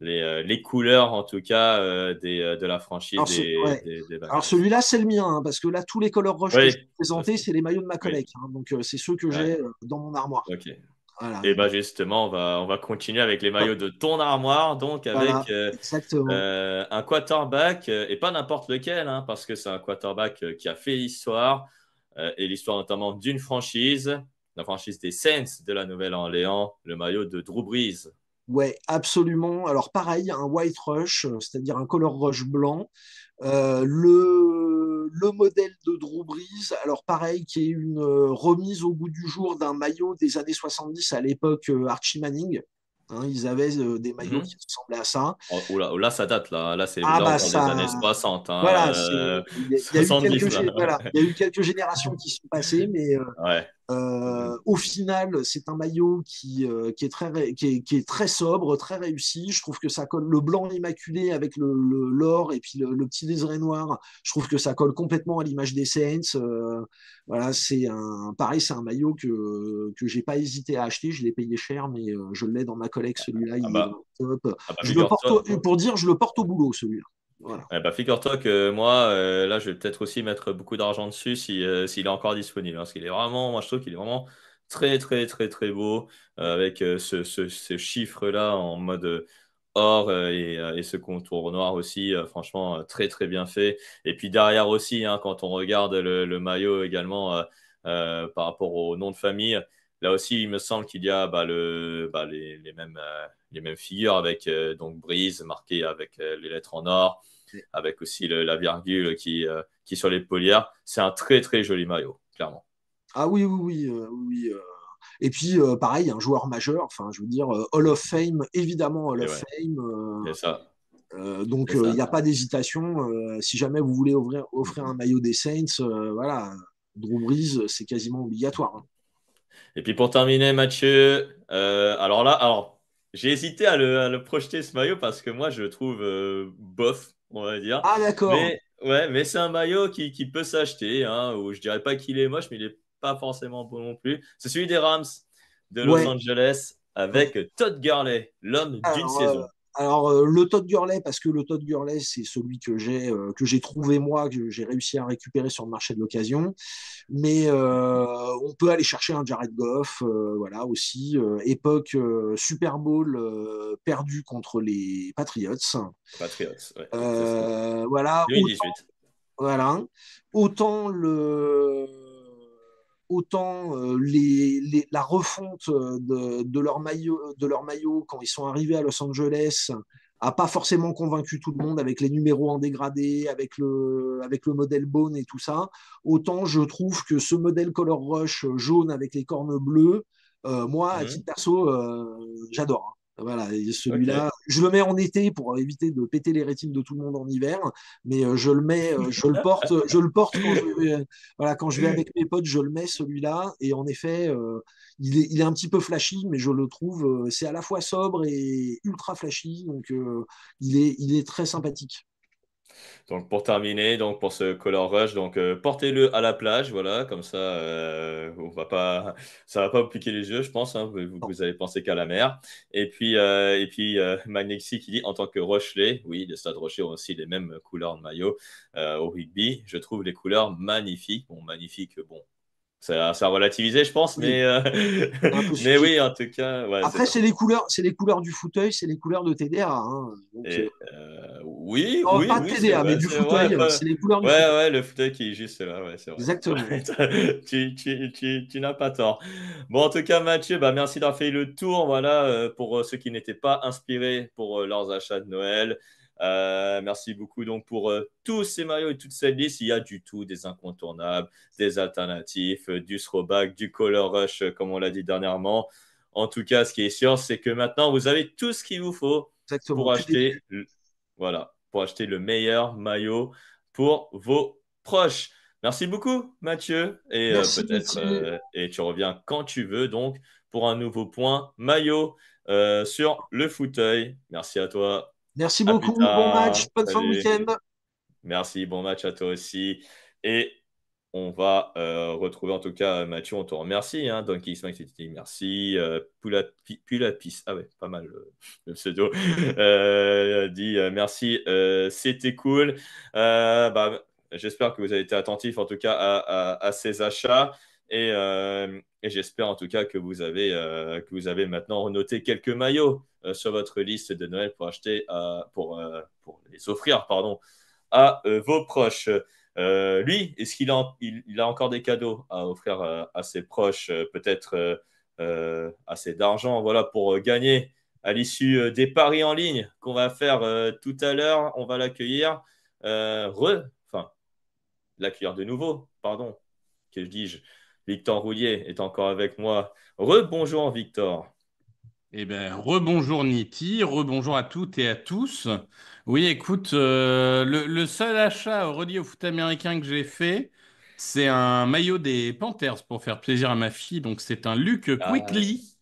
les couleurs, en tout cas, de la franchise Ouais. des Alors Bengals. celui-là, c'est le mien, hein, parce que là, tous les Color Rush que je Oui, vais présenter, c'est les maillots de ma oui, collègue, hein. Donc c'est ceux que ouais, j'ai dans mon armoire. ok. Voilà, Et bah justement, on va continuer avec les maillots de ton armoire, donc avec voilà, exactement. un quarterback, et pas n'importe lequel, hein, parce que c'est un quarterback qui a fait l'histoire, et l'histoire notamment d'une franchise, la franchise des Saints de la Nouvelle-Orléans, le maillot de Drew Brees. Ouais, absolument. Alors pareil, un white rush, c'est-à-dire un color rush blanc. Le modèle de Drew Brees, alors pareil, qui est une remise au goût du jour d'un maillot des années 70 à l'époque Archie Manning. Hein, ils avaient des maillots qui Mhm. ressemblaient à ça. Oh là, ça date, là. Ah Là, on bah parle des années ça, 60, hein, voilà, il y a eu 70, là. voilà, il y a eu quelques générations qui sont passées, mais Ouais. Mhm. au final, c'est un maillot qui est qui est très sobre, très réussi. Je trouve que ça colle le blanc immaculé avec l'or et puis le petit liseré noir. Je trouve que ça colle complètement à l'image des Saints. Voilà, pareil, c'est un maillot que j'ai pas hésité à acheter. Je l'ai payé cher, mais je l'ai dans ma collecte. Celui-là, Ah il est bah, vraiment top. Je le porte, figure-toi. pour dire, je le porte au boulot, celui-là. Voilà. Figure-toi que moi, là, je vais peut-être aussi mettre beaucoup d'argent dessus s'il est encore disponible. Hein, parce qu'il est vraiment, moi, je trouve qu'il est vraiment très, très, très, très beau Ouais. avec ce chiffre-là en mode or et ce contour noir aussi. Franchement, très, très bien fait. Et puis derrière aussi, hein, quand on regarde le maillot également par rapport au nom de famille, là aussi, il me semble qu'il y a les mêmes figures avec donc Breeze marqué avec les lettres en or avec aussi la virgule qui est sur les paulières. C'est un très, très joli maillot, clairement. Ah oui, oui, oui, oui. Et puis, pareil, un joueur majeur, enfin, je veux dire, Hall of Fame, évidemment Hall Et of ouais, Fame. c'est ça. Donc, C'est il n'y ça. a pas d'hésitation. Si jamais vous voulez offrir un Mhm. maillot des Saints, voilà, Drew Brees, c'est quasiment obligatoire, hein. Et puis pour terminer, Mathieu, alors là, j'ai hésité à le projeter ce maillot parce que moi je le trouve bof, on va dire. Ah, d'accord. Mais ouais, mais c'est un maillot qui peut s'acheter, hein, où je dirais pas qu'il est moche, mais il est pas forcément beau non plus. C'est celui des Rams de Los Ouais, Angeles ouais. avec Todd Gurley, l'homme d'une Alors, saison. le Todd Gurley, parce que le Todd Gurley, c'est celui que j'ai trouvé moi, que j'ai réussi à récupérer sur le marché de l'occasion. Mais on peut aller chercher un Jared Goff, voilà aussi. Époque Super Bowl perdu contre les Patriots. Patriots, ouais, c'est ça. Voilà, 2018. voilà, autant autant la refonte de leur maillot quand ils sont arrivés à Los Angeles a pas forcément convaincu tout le monde avec les numéros en dégradé, avec le modèle Bone et tout ça. Autant je trouve que ce modèle Color Rush jaune avec les cornes bleues, moi, à titre Mhm. perso, j'adore, hein. Voilà, et Ok. celui-là, je le mets en été pour éviter de péter les rétines de tout le monde en hiver, mais je le mets, je le porte quand je vais, voilà, quand je vais avec mes potes, je le mets celui-là, et en effet, il est un petit peu flashy, mais je le trouve, c'est à la fois sobre et ultra flashy, donc il est très sympathique. Donc pour terminer, donc pour ce Color Rush, donc portez-le à la plage, voilà, comme ça, ça va pas vous piquer les yeux, je pense. Hein, vous avez pensé qu'à la mer. Et puis Magnexi qui dit en tant que Rochelet, oui, les Stade Rocher ont aussi les mêmes couleurs de maillot au rugby. Je trouve les couleurs magnifiques. Bon, magnifiques, bon, ça a relativisé, je pense, Oui, c'est un peu mais oui, subjectif. en tout cas, ouais, c'est Après, ça. c'est les couleurs du fauteuil, c'est les couleurs de TDA, hein. Donc, Et oui, oh, oui, pas de oui, c'est TDA, mais vrai, du c'est vrai. fauteuil, Ouais, c'est les couleurs du ouais, fauteuil. ouais, le fauteuil qui est juste là, ouais, c'est vrai. C'est Exactement. vrai. Tu n'as pas tort. Bon, en tout cas, Mathieu, bah, merci d'avoir fait le tour, voilà, pour ceux qui n'étaient pas inspirés pour leurs achats de Noël. Merci beaucoup donc pour tous ces maillots et toute cette liste. Il y a du tout, des incontournables, des alternatifs, du throwback, du color rush, comme on l'a dit dernièrement. En tout cas, ce qui est sûr, c'est que maintenant, vous avez tout ce qu'il vous faut Exactement, pour tu t'es acheter, voilà, pour acheter le meilleur maillot pour vos proches. Merci beaucoup, Mathieu. Et Merci, peut-être, merci. et tu reviens quand tu veux, donc, pour un nouveau point maillot sur le fauteuil. Merci à toi. Merci À plus beaucoup. Bon match. tard. Bonne fin de Salut. week-end. Merci. Bon match à toi aussi. Et on va retrouver en tout cas Mathieu. On te remercie. Hein, Donkey X Max, merci. Pulapis. Ah ouais, pas mal le pseudo. Dit merci. C'était cool. Bah, j'espère que vous avez été attentifs en tout cas à ces achats. Et j'espère en tout cas que vous avez maintenant noté quelques maillots sur votre liste de Noël pour acheter, pour les offrir, pardon, à vos proches. Lui, est-ce qu'il a encore des cadeaux à offrir à ses proches, peut-être assez d'argent, voilà, pour gagner à l'issue des paris en ligne qu'on va faire tout à l'heure. On va l'accueillir, enfin, l'accueillir de nouveau, pardon, que dis-je. Victor Roulier est encore avec moi. Rebonjour, Victor. Eh bien, rebonjour Niti, rebonjour à toutes et à tous. Oui, écoute, le seul achat relié au foot américain que j'ai fait, c'est un maillot des Panthers pour faire plaisir à ma fille. Donc, c'est un Luke Ah, Quickly,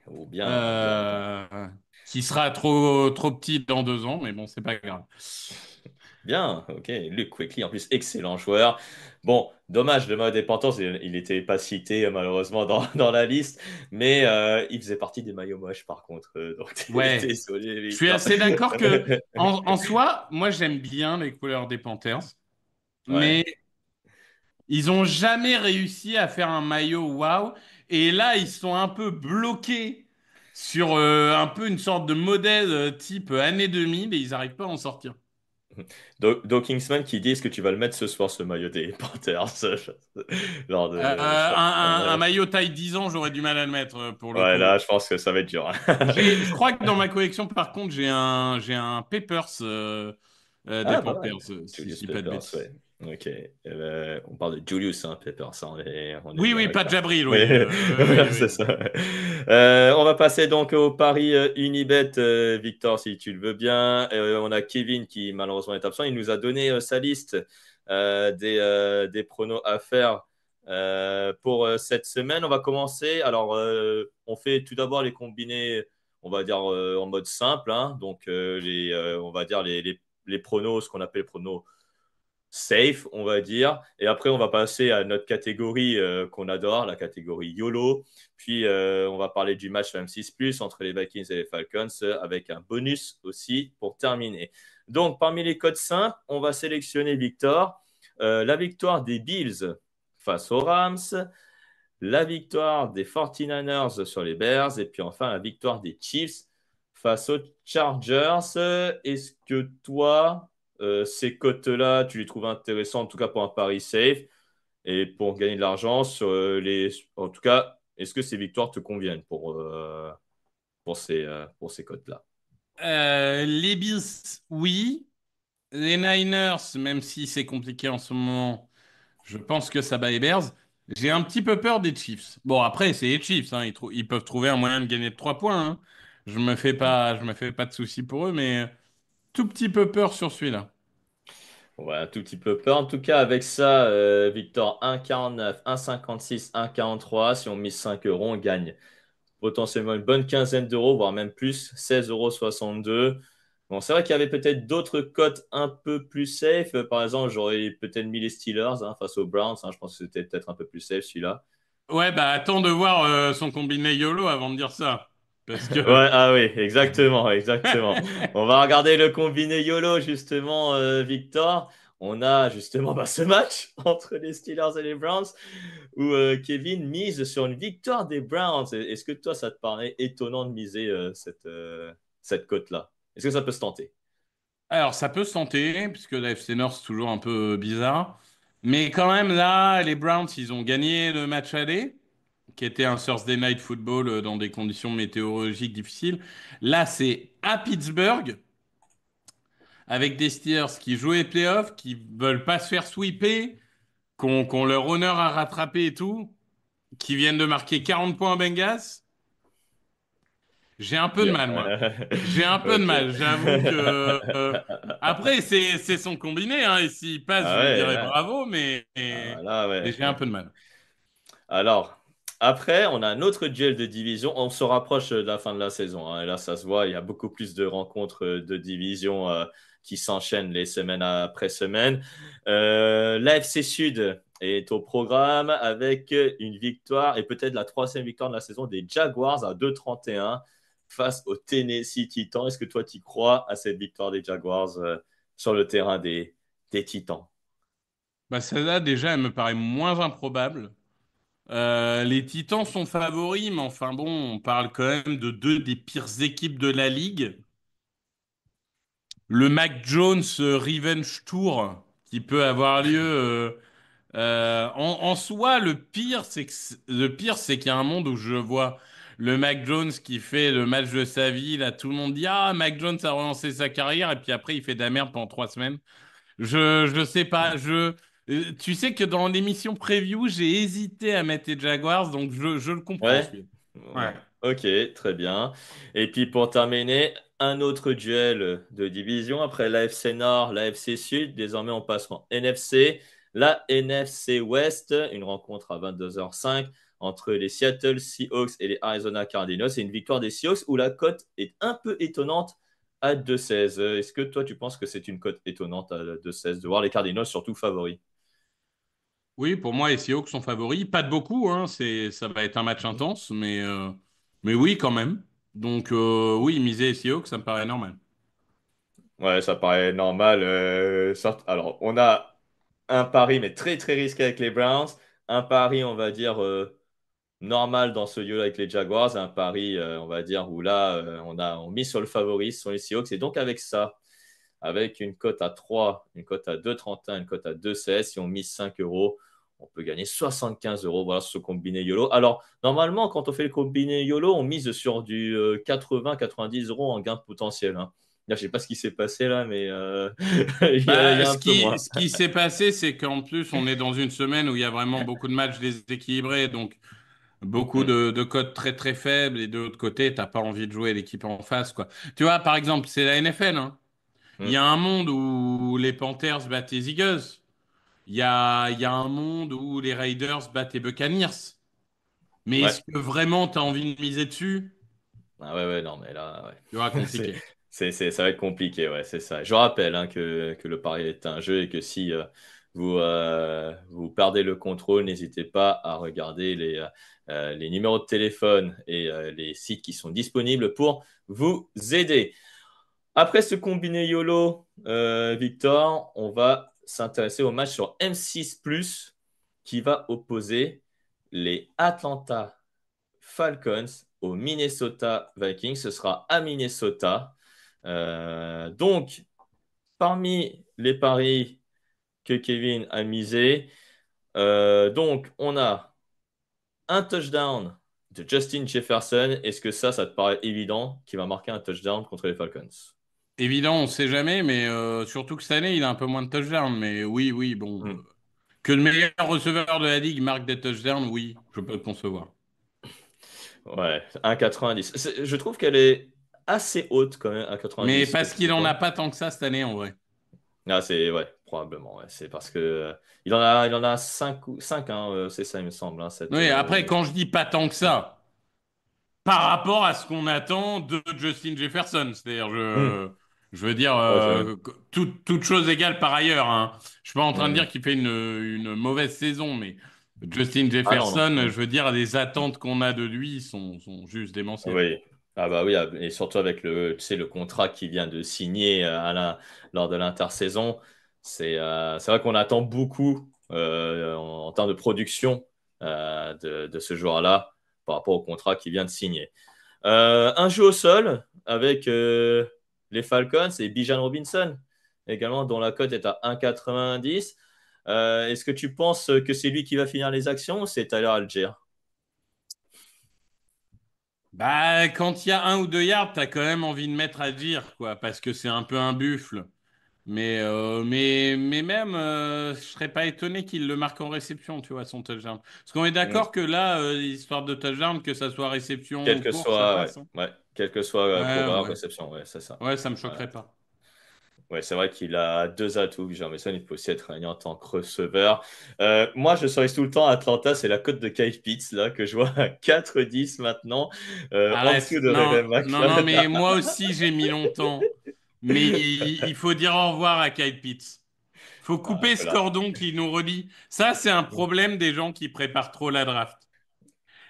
oh, bien, bien, bien. euh, qui sera trop petit dans 2 ans, mais bon, c'est pas grave. Bien, ok. Luke Quickly, en plus, excellent joueur. Bon, dommage, le maillot des Panthers, il n'était pas cité malheureusement dans la liste, mais il faisait partie des maillots moches par contre. Donc, Ouais, désolé, je suis Victor. assez d'accord que, en soi, moi, j'aime bien les couleurs des Panthers, Ouais. mais ils ont jamais réussi à faire un maillot waouh. Et là, ils sont un peu bloqués sur un peu une sorte de modèle type année 2000 et ils n'arrivent pas à en sortir. Doc Kingsman qui dit est-ce que tu vas le mettre ce soir, ce maillot des Panthers? Lors de, je pense. Un maillot taille 10 ans, j'aurais du mal à le mettre pour le Ouais, coup. là, je pense que ça va être dur. Je crois que dans ma collection, par contre, j'ai un Peppers des Ah, pas mal. Panthers, si je Julius dis pas de Peppers, bêtises. ouais. Ok. On parle de Julius hein, Peppers, hein, on est Oui, bien oui, pas de d'accord. Jabril, Oui, oui. Oui, c'est oui. ça. On va passer donc au pari Unibet, Victor, si tu le veux bien. On a Kevin qui malheureusement est absent. Il nous a donné sa liste des pronos à faire pour cette semaine. On va commencer. Alors, on fait tout d'abord les combinés, on va dire en mode simple. Hein. Donc, on va dire les pronos, ce qu'on appelle les pronos safe, on va dire. Et après, on va passer à notre catégorie qu'on adore, la catégorie YOLO. Puis, on va parler du match M6 entre les Vikings et les Falcons avec un bonus aussi pour terminer. Donc, parmi les codes simples, on va sélectionner Victor, la victoire des Bills face aux Rams, la victoire des 49ers sur les Bears et puis enfin la victoire des Chiefs face aux Chargers. Est-ce que toi, ces cotes-là, tu les trouves intéressants, en tout cas pour un pari safe et pour gagner de l'argent sur les... En tout cas, est-ce que ces victoires te conviennent pour ces cotes-là? Les Bills, oui. Les Niners, même si c'est compliqué en ce moment, je pense que ça bat les Bears. J'ai un petit peu peur des Chiefs. Bon, après, c'est les Chiefs, hein. Ils peuvent trouver un moyen de gagner de 3 points, hein. Je me fais pas de soucis pour eux, mais tout petit peu peur sur celui-là. Ouais, un tout petit peu peur. En tout cas, avec ça, Victor, 1,49, 1,56, 1,43, si on mise 5 euros, on gagne potentiellement une bonne quinzaine d'euros, voire même plus, 16,62 €. Bon, c'est vrai qu'il y avait peut-être d'autres cotes un peu plus safe. Par exemple, j'aurais peut-être mis les Steelers hein, face aux Browns. Hein. Je pense que c'était peut-être un peu plus safe celui-là. Ouais, bah attends de voir son combiné YOLO avant de dire ça. Parce que... Ouais, ah oui, exactement, exactement. On va regarder le combiné YOLO, justement, Victor. On a justement bah, ce match entre les Steelers et les Browns où Kevin mise sur une victoire des Browns. Est-ce que toi, ça te paraît étonnant de miser cette cote-là? Est-ce que ça peut se tenter? Alors, ça peut se tenter, puisque la FC North, c'est toujours un peu bizarre. Mais quand même, là, les Browns, ils ont gagné le match aller, qui était un Thursday Night Football dans des conditions météorologiques difficiles. Là, c'est à Pittsburgh. avec des Steelers qui jouent les playoffs, qui veulent pas se faire sweeper, qui ont leur honneur à rattraper et tout, qui viennent de marquer 40 points à Bengals, j'ai un peu de mal, moi. J'ai un peu de Ok. mal. J'avoue que. Après, c'est son combiné, hein, et s'il passe, Ah je lui ouais, dirai là, bravo, mais, ah, mais, là, mais ouais, j'ai un ouais. peu de mal. Alors, après, on a un autre duel de division. On se rapproche de la fin de la saison, hein. Et là, ça se voit, il y a beaucoup plus de rencontres de division qui s'enchaînent les semaines après semaine. L'AFC Sud est au programme avec une victoire et peut-être la troisième victoire de la saison des Jaguars à 2-31 face aux Tennessee Titans. Est-ce que toi, tu crois à cette victoire des Jaguars sur le terrain des Titans? Bah, celle-là, déjà, elle me paraît moins improbable. Les Titans sont favoris, mais enfin bon, on parle quand même de deux des pires équipes de la ligue. Le Mac Jones Revenge Tour qui peut avoir lieu. En soi, le pire, c'est qu'il y a un monde où je vois le Mac Jones qui fait le match de sa vie. Là, tout le monde dit, ah, Mac Jones a relancé sa carrière, et puis après, il fait de la merde pendant 3 semaines. Je sais pas. Tu sais que dans l'émission preview, j'ai hésité à mettre les Jaguars, donc je le comprends, Ouais, celui-là. Ouais. ouais. Ok, très bien. Et puis pour terminer, un autre duel de division après l'AFC Nord, l'AFC Sud. Désormais, on passe en NFC. La NFC West, une rencontre à 22h05 entre les Seattle Seahawks et les Arizona Cardinals. C'est une victoire des Seahawks où la cote est un peu étonnante à 2,16. Est-ce que toi, tu penses que c'est une cote étonnante à 2,16 de voir les Cardinals surtout favoris? Oui, pour moi, les Seahawks sont favoris. Pas de beaucoup, hein. Ça va être un match Mhm. intense, mais oui, quand même. Donc, oui, miser les Seahawks, ça me paraît normal. Ouais, ça paraît normal. Alors, on a un pari, mais très très risqué avec les Browns. Un pari, on va dire, normal dans ce lieu avec les Jaguars. Un pari, on va dire, où là, on mise sur le favori, sur les Seahawks. Et donc, avec ça, avec une cote à 3, une cote à 2,31, une cote à 2,16, si on mise 5 euros, on peut gagner 75 euros. Voilà, sur ce combiné YOLO. Alors, normalement, quand on fait le combiné YOLO, on mise sur du 80-90 euros en gain potentiel, hein. Là, je ne sais pas ce qui s'est passé là, mais il y Bah, a un peu moins. ce qui s'est passé, c'est qu'en plus, on est dans une semaine où il y a vraiment beaucoup de matchs déséquilibrés, donc beaucoup Hmm, de cotes très très faibles, et de l'autre côté, t'as pas envie de jouer l'équipe en face, quoi. Tu vois, par exemple, c'est la NFL, hein. Il y hmm. a un monde où les Panthers battent les Eagles. Il y a un monde où les Raiders battent les Buccaneers. Mais Ouais. est-ce que vraiment tu as envie de miser dessus? Ah ouais, ouais, non, mais là, Tu vois, ouais. C'est, compliqué. ça va être compliqué, ouais, c'est ça. Je rappelle hein, que le pari est un jeu et que si vous perdez le contrôle, n'hésitez pas à regarder les numéros de téléphone et les sites qui sont disponibles pour vous aider. Après ce combiné YOLO, Victor, on va s'intéresser au match sur M6 Plus qui va opposer les Atlanta Falcons au Minnesota Vikings. Ce sera à Minnesota. Donc, parmi les paris que Kevin a misé, donc on a un touchdown de Justin Jefferson. Est-ce que ça te paraît évident qu'il va marquer un touchdown contre les Falcons? Évident, on ne sait jamais, mais surtout que cette année, il a un peu moins de touchdowns. Mais oui, oui, bon. Hmm. Que le meilleur receveur de la ligue marque des touchdowns, oui, je peux le concevoir. Ouais, 1,90. Je trouve qu'elle est assez haute quand même, Mais 1,90. parce Tu qu'il trouves en a pas? pas tant que ça cette année, en vrai. Ah, c'est, ouais, probablement. Ouais. C'est parce que il en a 5 ou 5, hein, c'est ça, il me semble, hein, Oui, après, quand je dis pas tant que ça, par rapport à ce qu'on attend de Justin Jefferson. C'est-à-dire, Hmm. je veux dire, Ouais, toute chose égale par ailleurs, hein. Je suis pas en train de hmm. dire qu'il fait une mauvaise saison, mais Justin Ah non, non. Jefferson, Hmm. je veux dire, les attentes qu'on a de lui sont juste démentielles. Oui. Ah bah oui, ah, et surtout avec tu sais, le contrat qu'il vient de signer lors de l'intersaison, c'est vrai qu'on attend beaucoup en termes de production de ce joueur-là par rapport au contrat qu'il vient de signer. Un jeu au sol avec les Falcons et Bijan Robinson, également, dont la cote est à 1,90. Est-ce que tu penses que c'est lui qui va finir les actions ou c'est Tyler Algier? Bah, quand il y a 1 ou 2 yards, t'as quand même envie de mettre à dire, quoi, parce que c'est un peu un buffle. Mais même, je serais pas étonné qu'il le marque en réception, tu vois, son touchdown. Parce qu'on est Mm. d'accord que là, histoire de touchdown, que ça soit réception Quel ou que course, ça soit, ouais, passe, hein. ouais, quel que soit Ouais, programme, ouais. réception, ouais, c'est ça. Ouais, ça me Voilà. choquerait pas. Ouais, c'est vrai qu'il a deux atouts. Jameson, il peut aussi être réuni en tant que receveur. Moi, je serais tout le temps à Atlanta, c'est la cote de Kyle Pitts, là, que je vois à 4,10 maintenant, en dessous Arrête. de Non, Ray non, non, McLeod. mais moi aussi, j'ai mis longtemps. Mais il faut dire au revoir à Kyle Pitts. Faut Ah, couper ce voilà. cordon qui nous relie. Ça, c'est un problème des gens qui préparent trop la draft.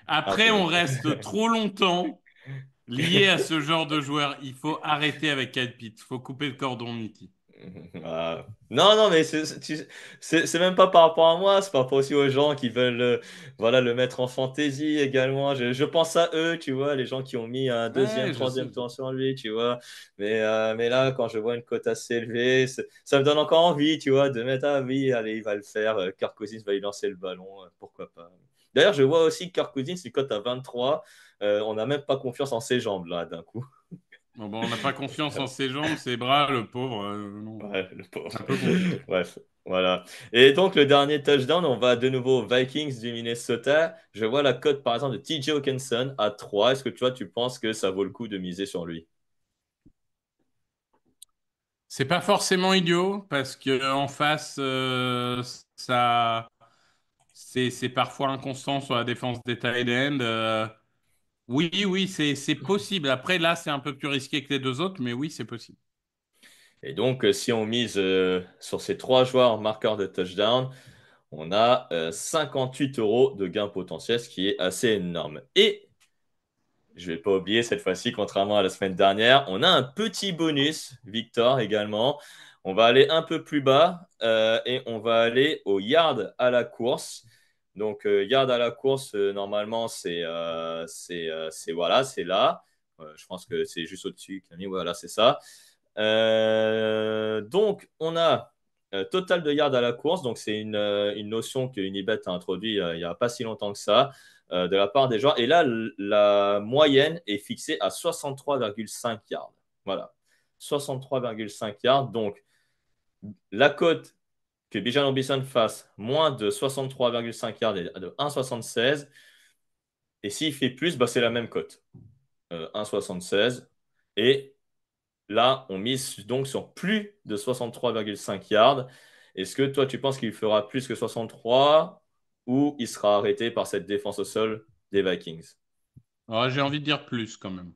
Un Après, peu. on reste trop longtemps lié à ce genre de joueur. Il faut arrêter avec Kyle Pitts. Faut couper le cordon, Nicky. Ah. Non, non, mais c'est même pas par rapport à moi, c'est par rapport aussi aux gens qui veulent voilà, le mettre en fantasy également. Je pense à eux, tu vois, les gens qui ont mis un deuxième, Ouais, je troisième sais. tour sur lui, tu vois. Mais là, quand je vois une cote assez élevée, ça me donne encore envie, tu vois, de mettre, ah oui, allez, il va le faire. Kirk Cousins va lui lancer le ballon, pourquoi pas. D'ailleurs, je vois aussi que Kirk Cousins, il cote à 23. On n'a même pas confiance en ses jambes, là, d'un coup. Bon, bon, on n'a pas confiance en ses jambes, ses bras, le pauvre. Non, Ouais, le pauvre. c'est un peu compliqué. Bref, voilà. Et donc, le dernier touchdown, on va de nouveau aux Vikings du Minnesota. Je vois la cote, par exemple, de TJ Hawkinson à 3. Est-ce que tu penses que ça vaut le coup de miser sur lui? C'est pas forcément idiot parce que en face, ça, c'est parfois inconstant sur la défense des tight ends. Oui, oui, c'est possible. Après, là, c'est un peu plus risqué que les deux autres, mais oui, c'est possible. Et donc, si on mise sur ces trois joueurs marqueurs de touchdown, on a 58 euros de gain potentiel, ce qui est assez énorme. Et je ne vais pas oublier cette fois-ci, contrairement à la semaine dernière, on a un petit bonus, Victor également. On va aller un peu plus bas et on va aller au yard à la course. Donc, yard à la course, normalement, voilà, c'est là. Je pense que c'est juste au-dessus. Camille. Voilà, c'est ça. Donc, on a total de yards à la course. Donc, c'est une notion que Unibet a introduite il n'y a pas si longtemps que ça de la part des joueurs. Et là, la moyenne est fixée à 63,5 yards. Voilà. 63,5 yards. Donc, la cote que Bijan Robinson fasse moins de 63,5 yards est de 1,76. Et s'il fait plus, bah, c'est la même cote. 1,76. Et là, on mise donc sur plus de 63,5 yards. Est-ce que toi, tu penses qu'il fera plus que 63 ou il sera arrêté par cette défense au sol des Vikings? Alors, j'ai envie de dire plus quand même.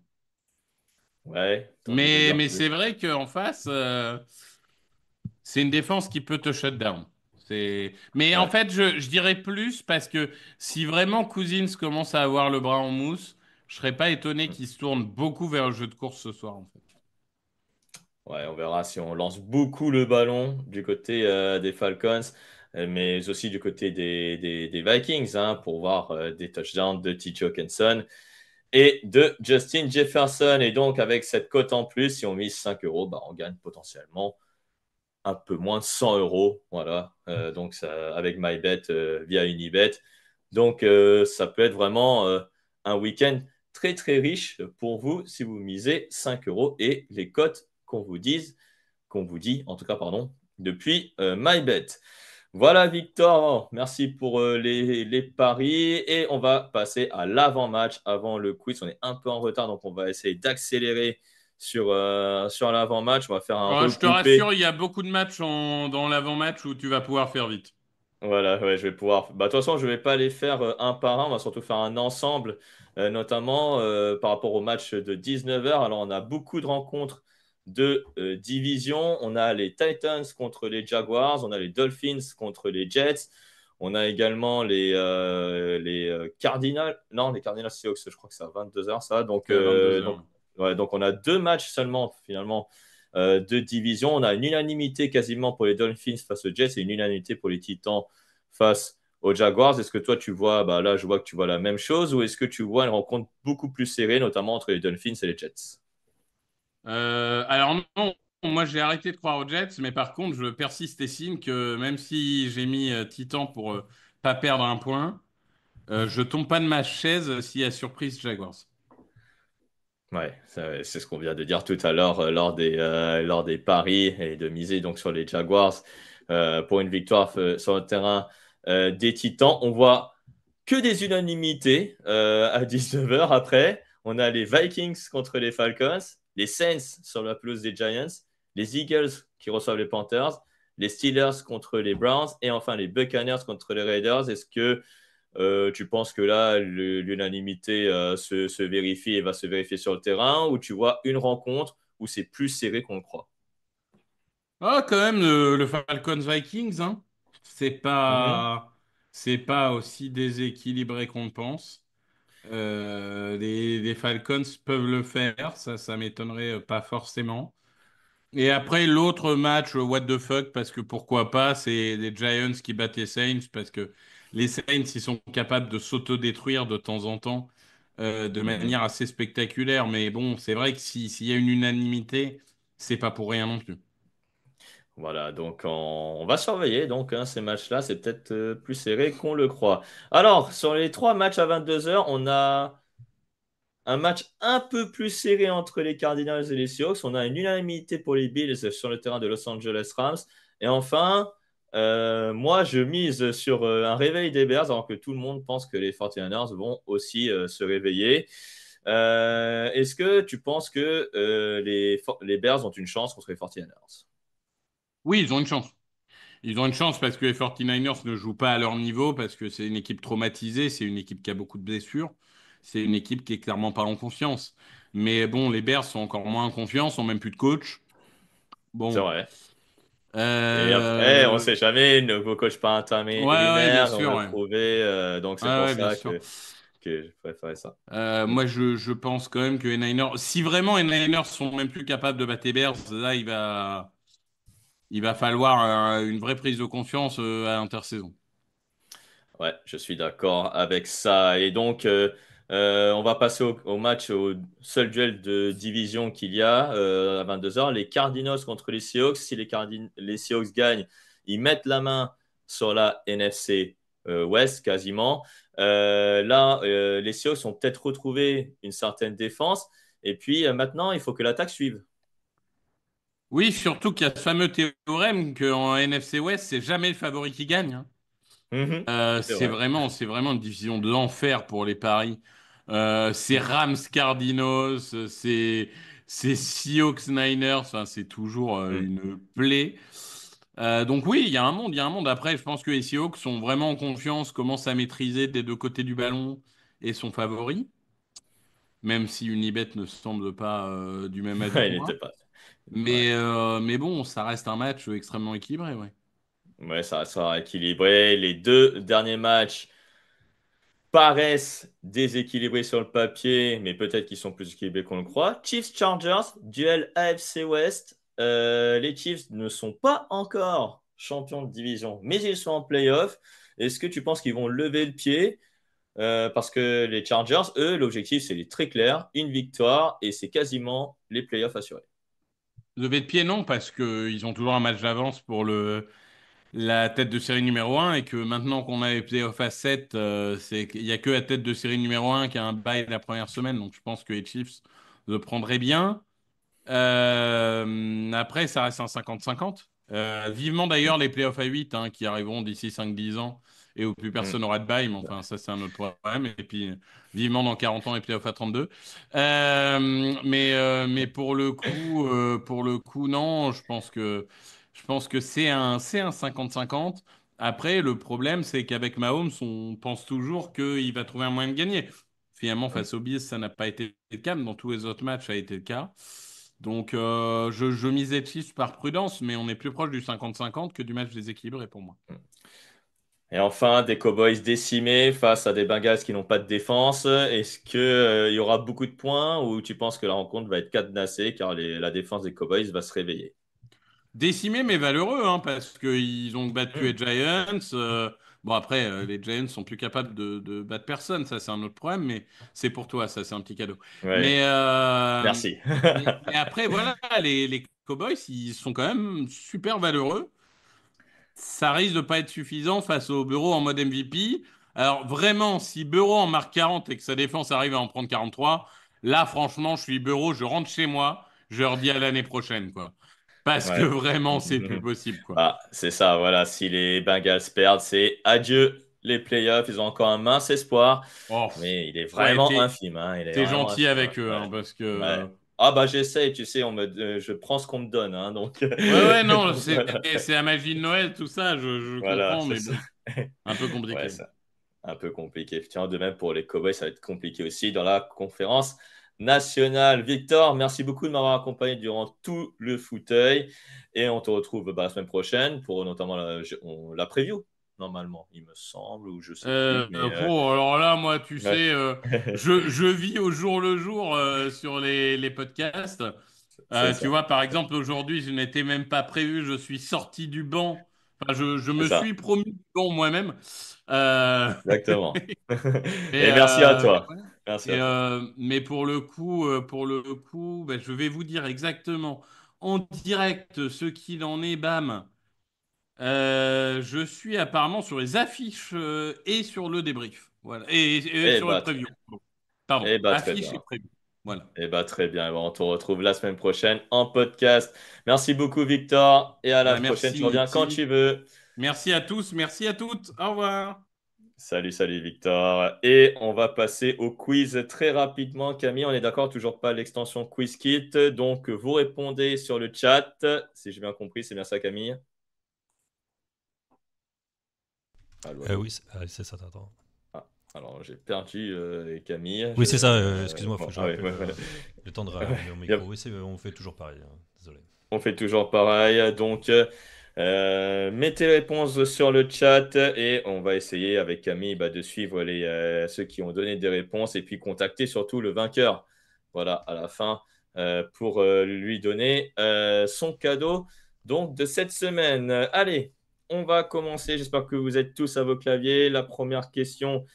Ouais, t'as envie de dire Mais c'est plus. vrai qu'en face, c'est une défense qui peut te shut down. Mais en Ouais. fait, je dirais plus parce que si vraiment Cousins commence à avoir le bras en mousse, je serais pas étonné qu'il se tourne beaucoup vers le jeu de course ce soir, en fait. Ouais, on verra si on lance beaucoup le ballon du côté des Falcons, mais aussi du côté des Vikings, hein, pour voir des touchdowns de T.J. Hawkinson et de Justin Jefferson. Et donc, avec cette cote en plus, si on mise 5 euros, bah, on gagne potentiellement un peu moins de 100 euros. Voilà. Donc, ça, avec MyBet via Unibet. Donc, ça peut être vraiment un week-end très, très riche pour vous si vous misez 5 euros et les cotes qu'on vous dit, en tout cas, pardon, depuis MyBet. Voilà, Victor. Merci pour les paris. Et on va passer à l'avant-match avant le quiz. On est un peu en retard, donc on va essayer d'accélérer sur l'avant-match. On va faire un Alors, je te rassure, regroupé. il y a beaucoup de matchs dans l'avant-match où tu vas pouvoir faire vite. Voilà, ouais, je vais pouvoir. Bah, de toute façon, je ne vais pas les faire un par un. On va surtout faire un ensemble, notamment par rapport au match de 19h. Alors, on a beaucoup de rencontres de division. On a les Titans contre les Jaguars. On a les Dolphins contre les Jets. On a également les Cardinals. Non, les Cardinals Seahawks, je crois que c'est à 22h, ça. C'est à 22 heures. Ouais, donc, on a deux matchs seulement, finalement de division. On a une unanimité quasiment pour les Dolphins face aux Jets et une unanimité pour les Titans face aux Jaguars. Est-ce que toi, tu vois, bah là, je vois que tu vois la même chose ou est-ce que tu vois une rencontre beaucoup plus serrée, notamment entre les Dolphins et les Jets? Alors non, moi j'ai arrêté de croire aux Jets, mais par contre, je persiste et signe que même si j'ai mis Titan pour pas perdre un point, je tombe pas de ma chaise s'il y a surprise Jaguars. Ouais, c'est ce qu'on vient de dire tout à l'heure lors des paris et de miser donc sur les Jaguars pour une victoire sur le terrain des Titans. On voit que des unanimités à 19 heures après. On a les Vikings contre les Falcons, les Saints sur la pelouse des Giants, les Eagles qui reçoivent les Panthers, les Steelers contre les Browns et enfin les Buccaneers contre les Raiders. Est-ce que tu penses que là, l'unanimité se vérifie et va se vérifier sur le terrain, ou tu vois une rencontre où c'est plus serré qu'on le croit? Ah, quand même, le Falcons Vikings, hein. C'est Mhm. pas, c'est pas aussi déséquilibré qu'on le pense. Les Falcons peuvent le faire, ça m'étonnerait pas forcément. Et après, l'autre match, what the fuck, parce que pourquoi pas, c'est les Giants qui battent les Saints, parce que les Saints, ils sont capables de s'autodétruire de temps en temps, de Mhm. manière assez spectaculaire. Mais bon, c'est vrai que s'il y a une unanimité, c'est pas pour rien non plus. Voilà, donc on va surveiller donc hein, ces matchs-là, c'est peut-être plus serré qu'on le croit. Alors, sur les trois matchs à 22 heures, on a un match un peu plus serré entre les Cardinals et les Seahawks. On a une unanimité pour les Bills sur le terrain de Los Angeles Rams. Et enfin, moi, je mise sur un réveil des Bears, alors que tout le monde pense que les 49ers vont aussi se réveiller. Est-ce que tu penses que les Bears ont une chance contre les 49ers? Oui, ils ont une chance. Ils ont une chance parce que les 49ers ne jouent pas à leur niveau, parce que c'est une équipe traumatisée, c'est une équipe qui a beaucoup de blessures, c'est une équipe qui est clairement pas en confiance. Mais bon, les Bears sont encore moins en confiance, ont même plus de coach. C'est Bon. vrai. Et après, on ne Euh, sait jamais, nouveau coach pas Ouais, ouais, bien intérimaire, on sûr, le ouais. prouver. Donc Ouais, c'est pour ouais, bien ça sûr. que je préférais ça. Moi, je pense quand même que les Niners, si vraiment les Niners sont même plus capables de battre les Bears, là, il va falloir une vraie prise de conscience à l'intersaison. Ouais, je suis d'accord avec ça. Et donc, on va passer au match, au seul duel de division qu'il y a à 22 heures. Les Cardinals contre les Seahawks. Si les Seahawks gagnent, ils mettent la main sur la NFC West quasiment. Là, les Seahawks ont peut-être retrouvé une certaine défense. Et puis maintenant, il faut que l'attaque suive. Oui, surtout qu'il y a ce fameux théorème qu'en NFC West, c'est jamais le favori qui gagne, hein. Mhm. C'est vrai. C'est vraiment une division de l'enfer pour les paris. C'est Rams Cardinals, c'est Seahawks Niners, enfin, c'est toujours Mm. une plaie. Donc oui, il y a un monde, il y a un monde. Après, je pense que les Seahawks sont vraiment en confiance, commencent à maîtriser des deux côtés du ballon et sont favoris, même si Unibet ne semble pas du même avis que Il n'était moi. pas. Ouais. Mais bon, ça reste un match extrêmement équilibré, ouais. Ouais, ça sera équilibré. Les deux derniers matchs paraissent déséquilibrés sur le papier, mais peut-être qu'ils sont plus équilibrés qu'on le croit. Chiefs-Chargers, duel AFC West. Les Chiefs ne sont pas encore champions de division, mais ils sont en playoff. Est-ce que tu penses qu'ils vont lever le pied? Parce que les Chargers, eux, l'objectif, c'est très clair, une victoire, et c'est quasiment les playoffs assurés. Levé de pied, non, parce qu'ils ont toujours un match d'avance pour la tête de série numéro un et que maintenant qu'on a les playoffs à 7, il n'y a que la tête de série numéro un qui a un bail la première semaine. Donc je pense que les Chiefs le prendraient bien. Après, ça reste un 50-50. Vivement d'ailleurs les playoffs à 8 hein, qui arriveront d'ici 5-10 ans et où plus Mm. personne n'aura de bail, mais enfin ça c'est un autre problème. Et puis vivement dans 40 ans les playoffs à 32. Mais pour le coup non, je pense que c'est un 50-50. Après, le problème, c'est qu'avec Mahomes, on pense toujours qu'il va trouver un moyen de gagner. Finalement, Mm. face aux Bills, ça n'a pas été le cas, mais dans tous les autres matchs, ça a été le cas. Donc, je misais Chiefs par prudence, mais on est plus proche du 50-50 que du match déséquilibré pour moi. Et enfin, des Cowboys décimés face à des Bengals qui n'ont pas de défense. Est-ce que, il y aura beaucoup de points ou tu penses que la rencontre va être cadenassée car la défense des Cowboys va se réveiller? Décimé, mais valeureux, hein, parce qu'ils ont battu Hmm. les Giants. Bon, après, les Giants sont plus capables de battre personne, ça c'est un autre problème, mais c'est pour toi, ça c'est un petit cadeau. Ouais, Mais, euh, merci. mais après, voilà, les Cowboys, ils sont quand même super valeureux. Ça risque de pas être suffisant face au Bureau en mode MVP. Alors vraiment, si Bureau en marque 40 et que sa défense arrive à en prendre 43, Là, franchement, je suis beurre, je rentre chez moi, je leur dis à l'année prochaine, quoi. Parce que Ouais. vraiment, c'est plus possible, quoi. Ah, c'est ça, voilà. Si les Bengals perdent, c'est adieu les playoffs. Ils ont encore un mince espoir, Oh, mais il est ouais, vraiment infime, hein. Il est t'es vraiment gentil infime, hein. avec eux, Ouais. hein, parce Ouais. que... Ah bah j'essaye, tu sais, je prends ce qu'on me donne, hein, donc, Ouais, ouais, non, donc voilà. c'est la magie de Noël, tout ça, je Voilà, comprends, c'est mais ça. bon, un peu Ouais, compliqué. ça. Un peu compliqué. Tiens, de même pour les Cowboys, ça va être compliqué aussi dans la conférence nationale. Victor, merci beaucoup de m'avoir accompagné durant tout le fauteuil. Et on te retrouve la semaine prochaine pour notamment la preview, normalement, il me semble, ou je sais plus. Mais Alors là, moi, tu ouais. sais, je vis au jour le jour sur les podcasts. C'est Tu ça. vois, par exemple, aujourd'hui, je n'étais même pas prévu, je suis sorti du banc. Enfin, je C'est me ça. suis promu du banc moi-même. Euh, Exactement. mais, Et merci à mais toi. ouais. Merci à toi. Mais pour le coup, ben, je vais vous dire exactement en direct ce qu'il en est, bam. Je suis apparemment sur les affiches et sur le débrief. Voilà. Et Eh sur le bah, preview. Pardon, très affiche et bien. preview. Voilà. Eh bah, très bien. Eh ben, on te retrouve la semaine prochaine en podcast. Merci beaucoup, Victor. Et à la Bah, prochaine. merci, Tu reviens quand Niti. tu veux. Merci à tous, merci à toutes. Au revoir. Salut, salut, Victor. Et on va passer au quiz très rapidement. Camille, on est d'accord, toujours pas l'extension QuizKit. Donc, vous répondez sur le chat. Si j'ai bien compris, c'est bien ça, Camille? Allô, allô? Oui, c'est ça, attends. Ah, alors, j'ai perdu Camille. Oui, c'est ça, excuse-moi, il faut Bon, que je ah ouais, rappelle ouais, ouais. le temps de Ouais, rallumer mon y a- micro. Oui, on fait toujours pareil, hein, désolé. On fait toujours pareil. Donc, mettez les réponses sur le chat et on va essayer avec Camille de suivre ceux qui ont donné des réponses et puis contacter surtout le vainqueur. Voilà, à la fin, pour lui donner son cadeau donc, de cette semaine. Allez, on va commencer. J'espère que vous êtes tous à vos claviers. La première question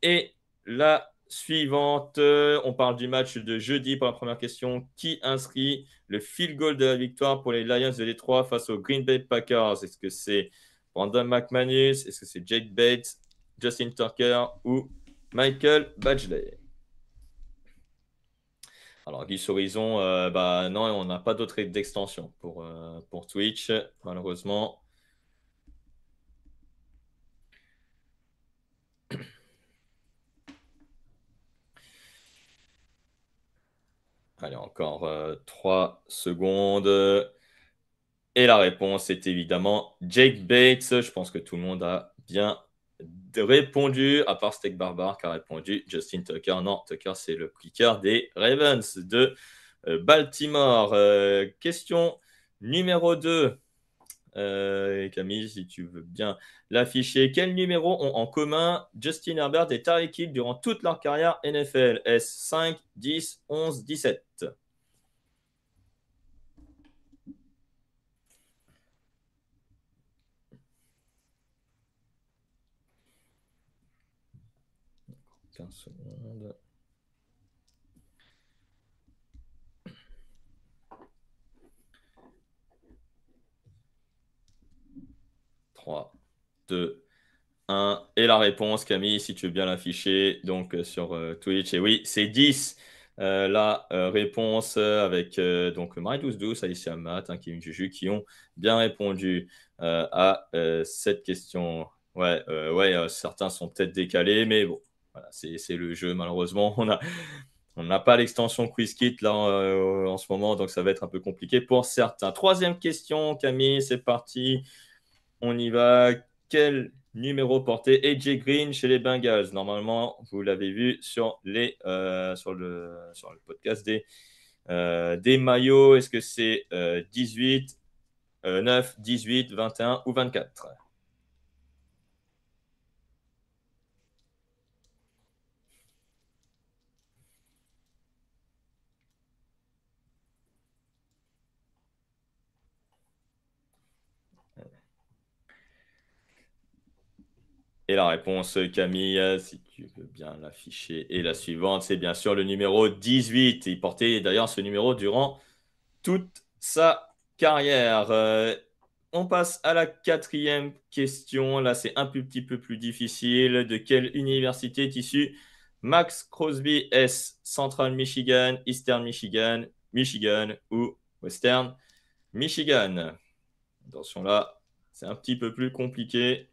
et la suivante, on parle du match de jeudi pour la première question. Qui inscrit le field goal de la victoire pour les Lions de Détroit face aux Green Bay Packers? Est-ce que c'est Brandon McManus? Est-ce que c'est Jake Bates, Justin Tucker ou Michael Badgley? Alors, Guy Horizon, non, on n'a pas d'autre d'extension pour Twitch, malheureusement. Allez, encore 3 secondes. Et la réponse est évidemment Jake Bates. Je pense que tout le monde a bien répondu, à part Steak Barbare qui a répondu Justin Tucker. Non, Tucker, c'est le kicker des Ravens de Baltimore. Question numéro 2. Camille, si tu veux bien l'afficher. Quels numéros ont en commun Justin Herbert et Tyreek Hill durant toute leur carrière NFL? Est-ce 5, 10, 11, 17? Quinze secondes. 3, 2, 1. Et la réponse, Camille, si tu veux bien l'afficher, donc sur Twitch. Et oui, c'est 10. La réponse avec donc Marie1212, Alicia Matt, Kim Juju, qui ont bien répondu à cette question. Ouais, certains sont peut-être décalés, mais bon, voilà, c'est le jeu. Malheureusement, on n'a pas l'extension QuizKit là en ce moment, donc ça va être un peu compliqué pour certains. Troisième question, Camille, c'est parti. On y va. Quel numéro portait AJ Green chez les Bengals? Normalement, vous l'avez vu sur le podcast des maillots. Est-ce que c'est 18, 9, 18, 21 ou 24? Et la réponse, Camille, si tu veux bien l'afficher, et la suivante, c'est bien sûr le numéro 18. Il portait d'ailleurs ce numéro durant toute sa carrière. On passe à la quatrième question. Là, c'est un petit peu plus difficile. De quelle université est issu Max Crosby, S, Central Michigan, Eastern Michigan, Michigan ou Western Michigan. Attention là, c'est un petit peu plus compliqué.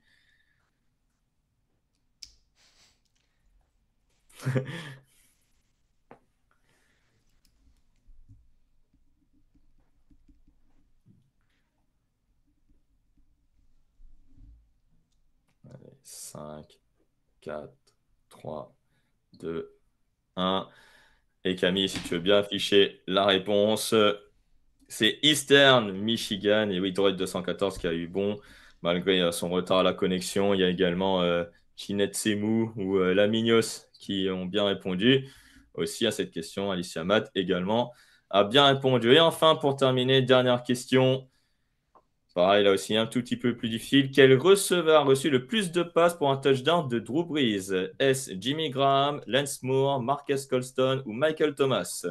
Allez, 5, 4, 3, 2, 1. Et Camille, si tu veux bien afficher la réponse, c'est Eastern Michigan. Et oui, Droid 214 qui a eu bon, malgré son retard à la connexion. Il y a également Chinette Semu ou Lamignos qui ont bien répondu aussi à cette question. Alicia Matt également a bien répondu. Et enfin, pour terminer, dernière question. Pareil, là aussi, un tout petit peu plus difficile. Quel receveur a reçu le plus de passes pour un touchdown de Drew Brees? Est-ce Jimmy Graham, Lance Moore, Marcus Colston ou Michael Thomas?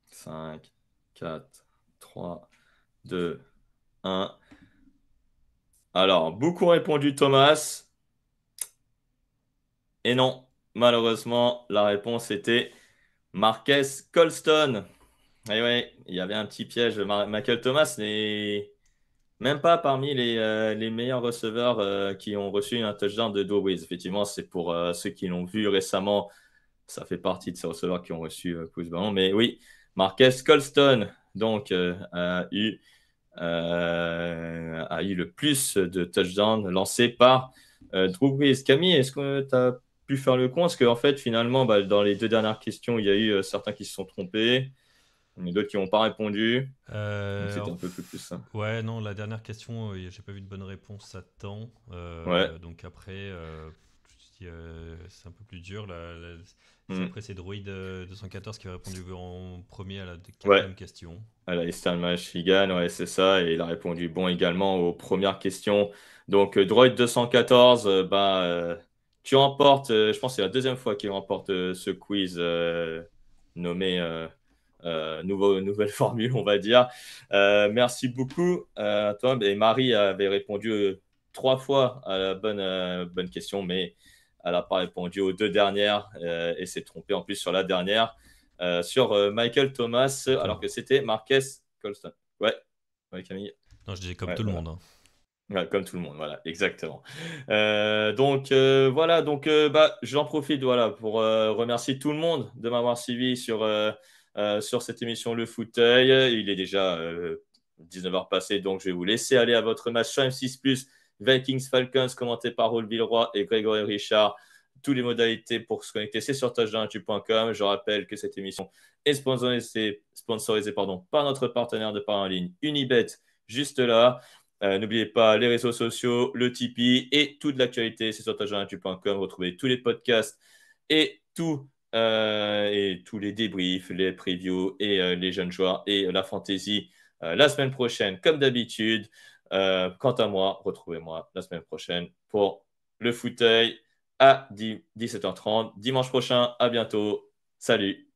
Cinq, 4, 3, 2, 1. Alors, beaucoup ont répondu Thomas. Et non, malheureusement, la réponse était Marcus Colston. Et ouais, il y avait un petit piège. Michael Thomas n'est même pas parmi les meilleurs receveurs qui ont reçu un touchdown de Drew Brees. Effectivement, c'est pour ceux qui l'ont vu récemment. Ça fait partie de ces receveurs qui ont reçu plus de ballons. Mais oui, Marcus Colston donc, a eu le plus de touchdowns lancés par Drew Brees. Camille, est-ce que tu as pu faire le compte? Parce qu'en fait, finalement, dans les deux dernières questions, il y a eu certains qui se sont trompés, mais d'autres qui n'ont pas répondu. Donc, c'était un peu plus simple. Ouais, non, la dernière question, j'ai pas vu de bonne réponse à temps. Ouais. Donc après, c'est un peu plus dur. Mm. Après, c'est Droid 214 qui a répondu en premier à la Ouais. quatrième question. À la Eastern Michigan, ouais, c'est ça. Et il a répondu bon également aux premières questions. Donc, Droid 214, tu remportes, je pense que c'est la deuxième fois qu'il remporte ce quiz nommé nouvelle formule, on va dire. Merci beaucoup à toi. Et Marie avait répondu 3 fois à la bonne question, mais elle n'a pas répondu aux deux dernières et s'est trompée en plus sur la dernière. Sur Michael Thomas, alors que c'était Marcus Colston. Ouais, Camille. Non, je disais comme Ouais, tout le voilà. monde. Ouais, comme tout le monde, voilà, exactement. Donc, voilà, donc j'en profite voilà, pour remercier tout le monde de m'avoir suivi sur cette émission Le Fauteuil. Il est déjà 19h passé, donc je vais vous laisser aller à votre match sur M6+, Vikings Falcons, commenté par Raoul Villeroy et Grégory Richard. Toutes les modalités pour se connecter, c'est sur touchdownactu.com. Je rappelle que cette émission est sponsorisée par notre partenaire de part en ligne, Unibet, juste là. N'oubliez pas les réseaux sociaux, le Tipeee et toute l'actualité, c'est sur touchdownactu.com. Retrouvez tous les podcasts et tous les débriefs, les previews et les jeunes joueurs et la fantasy la semaine prochaine, comme d'habitude. Quant à moi, retrouvez-moi la semaine prochaine pour le fauteuil à 17h30. Dimanche prochain, à bientôt. Salut!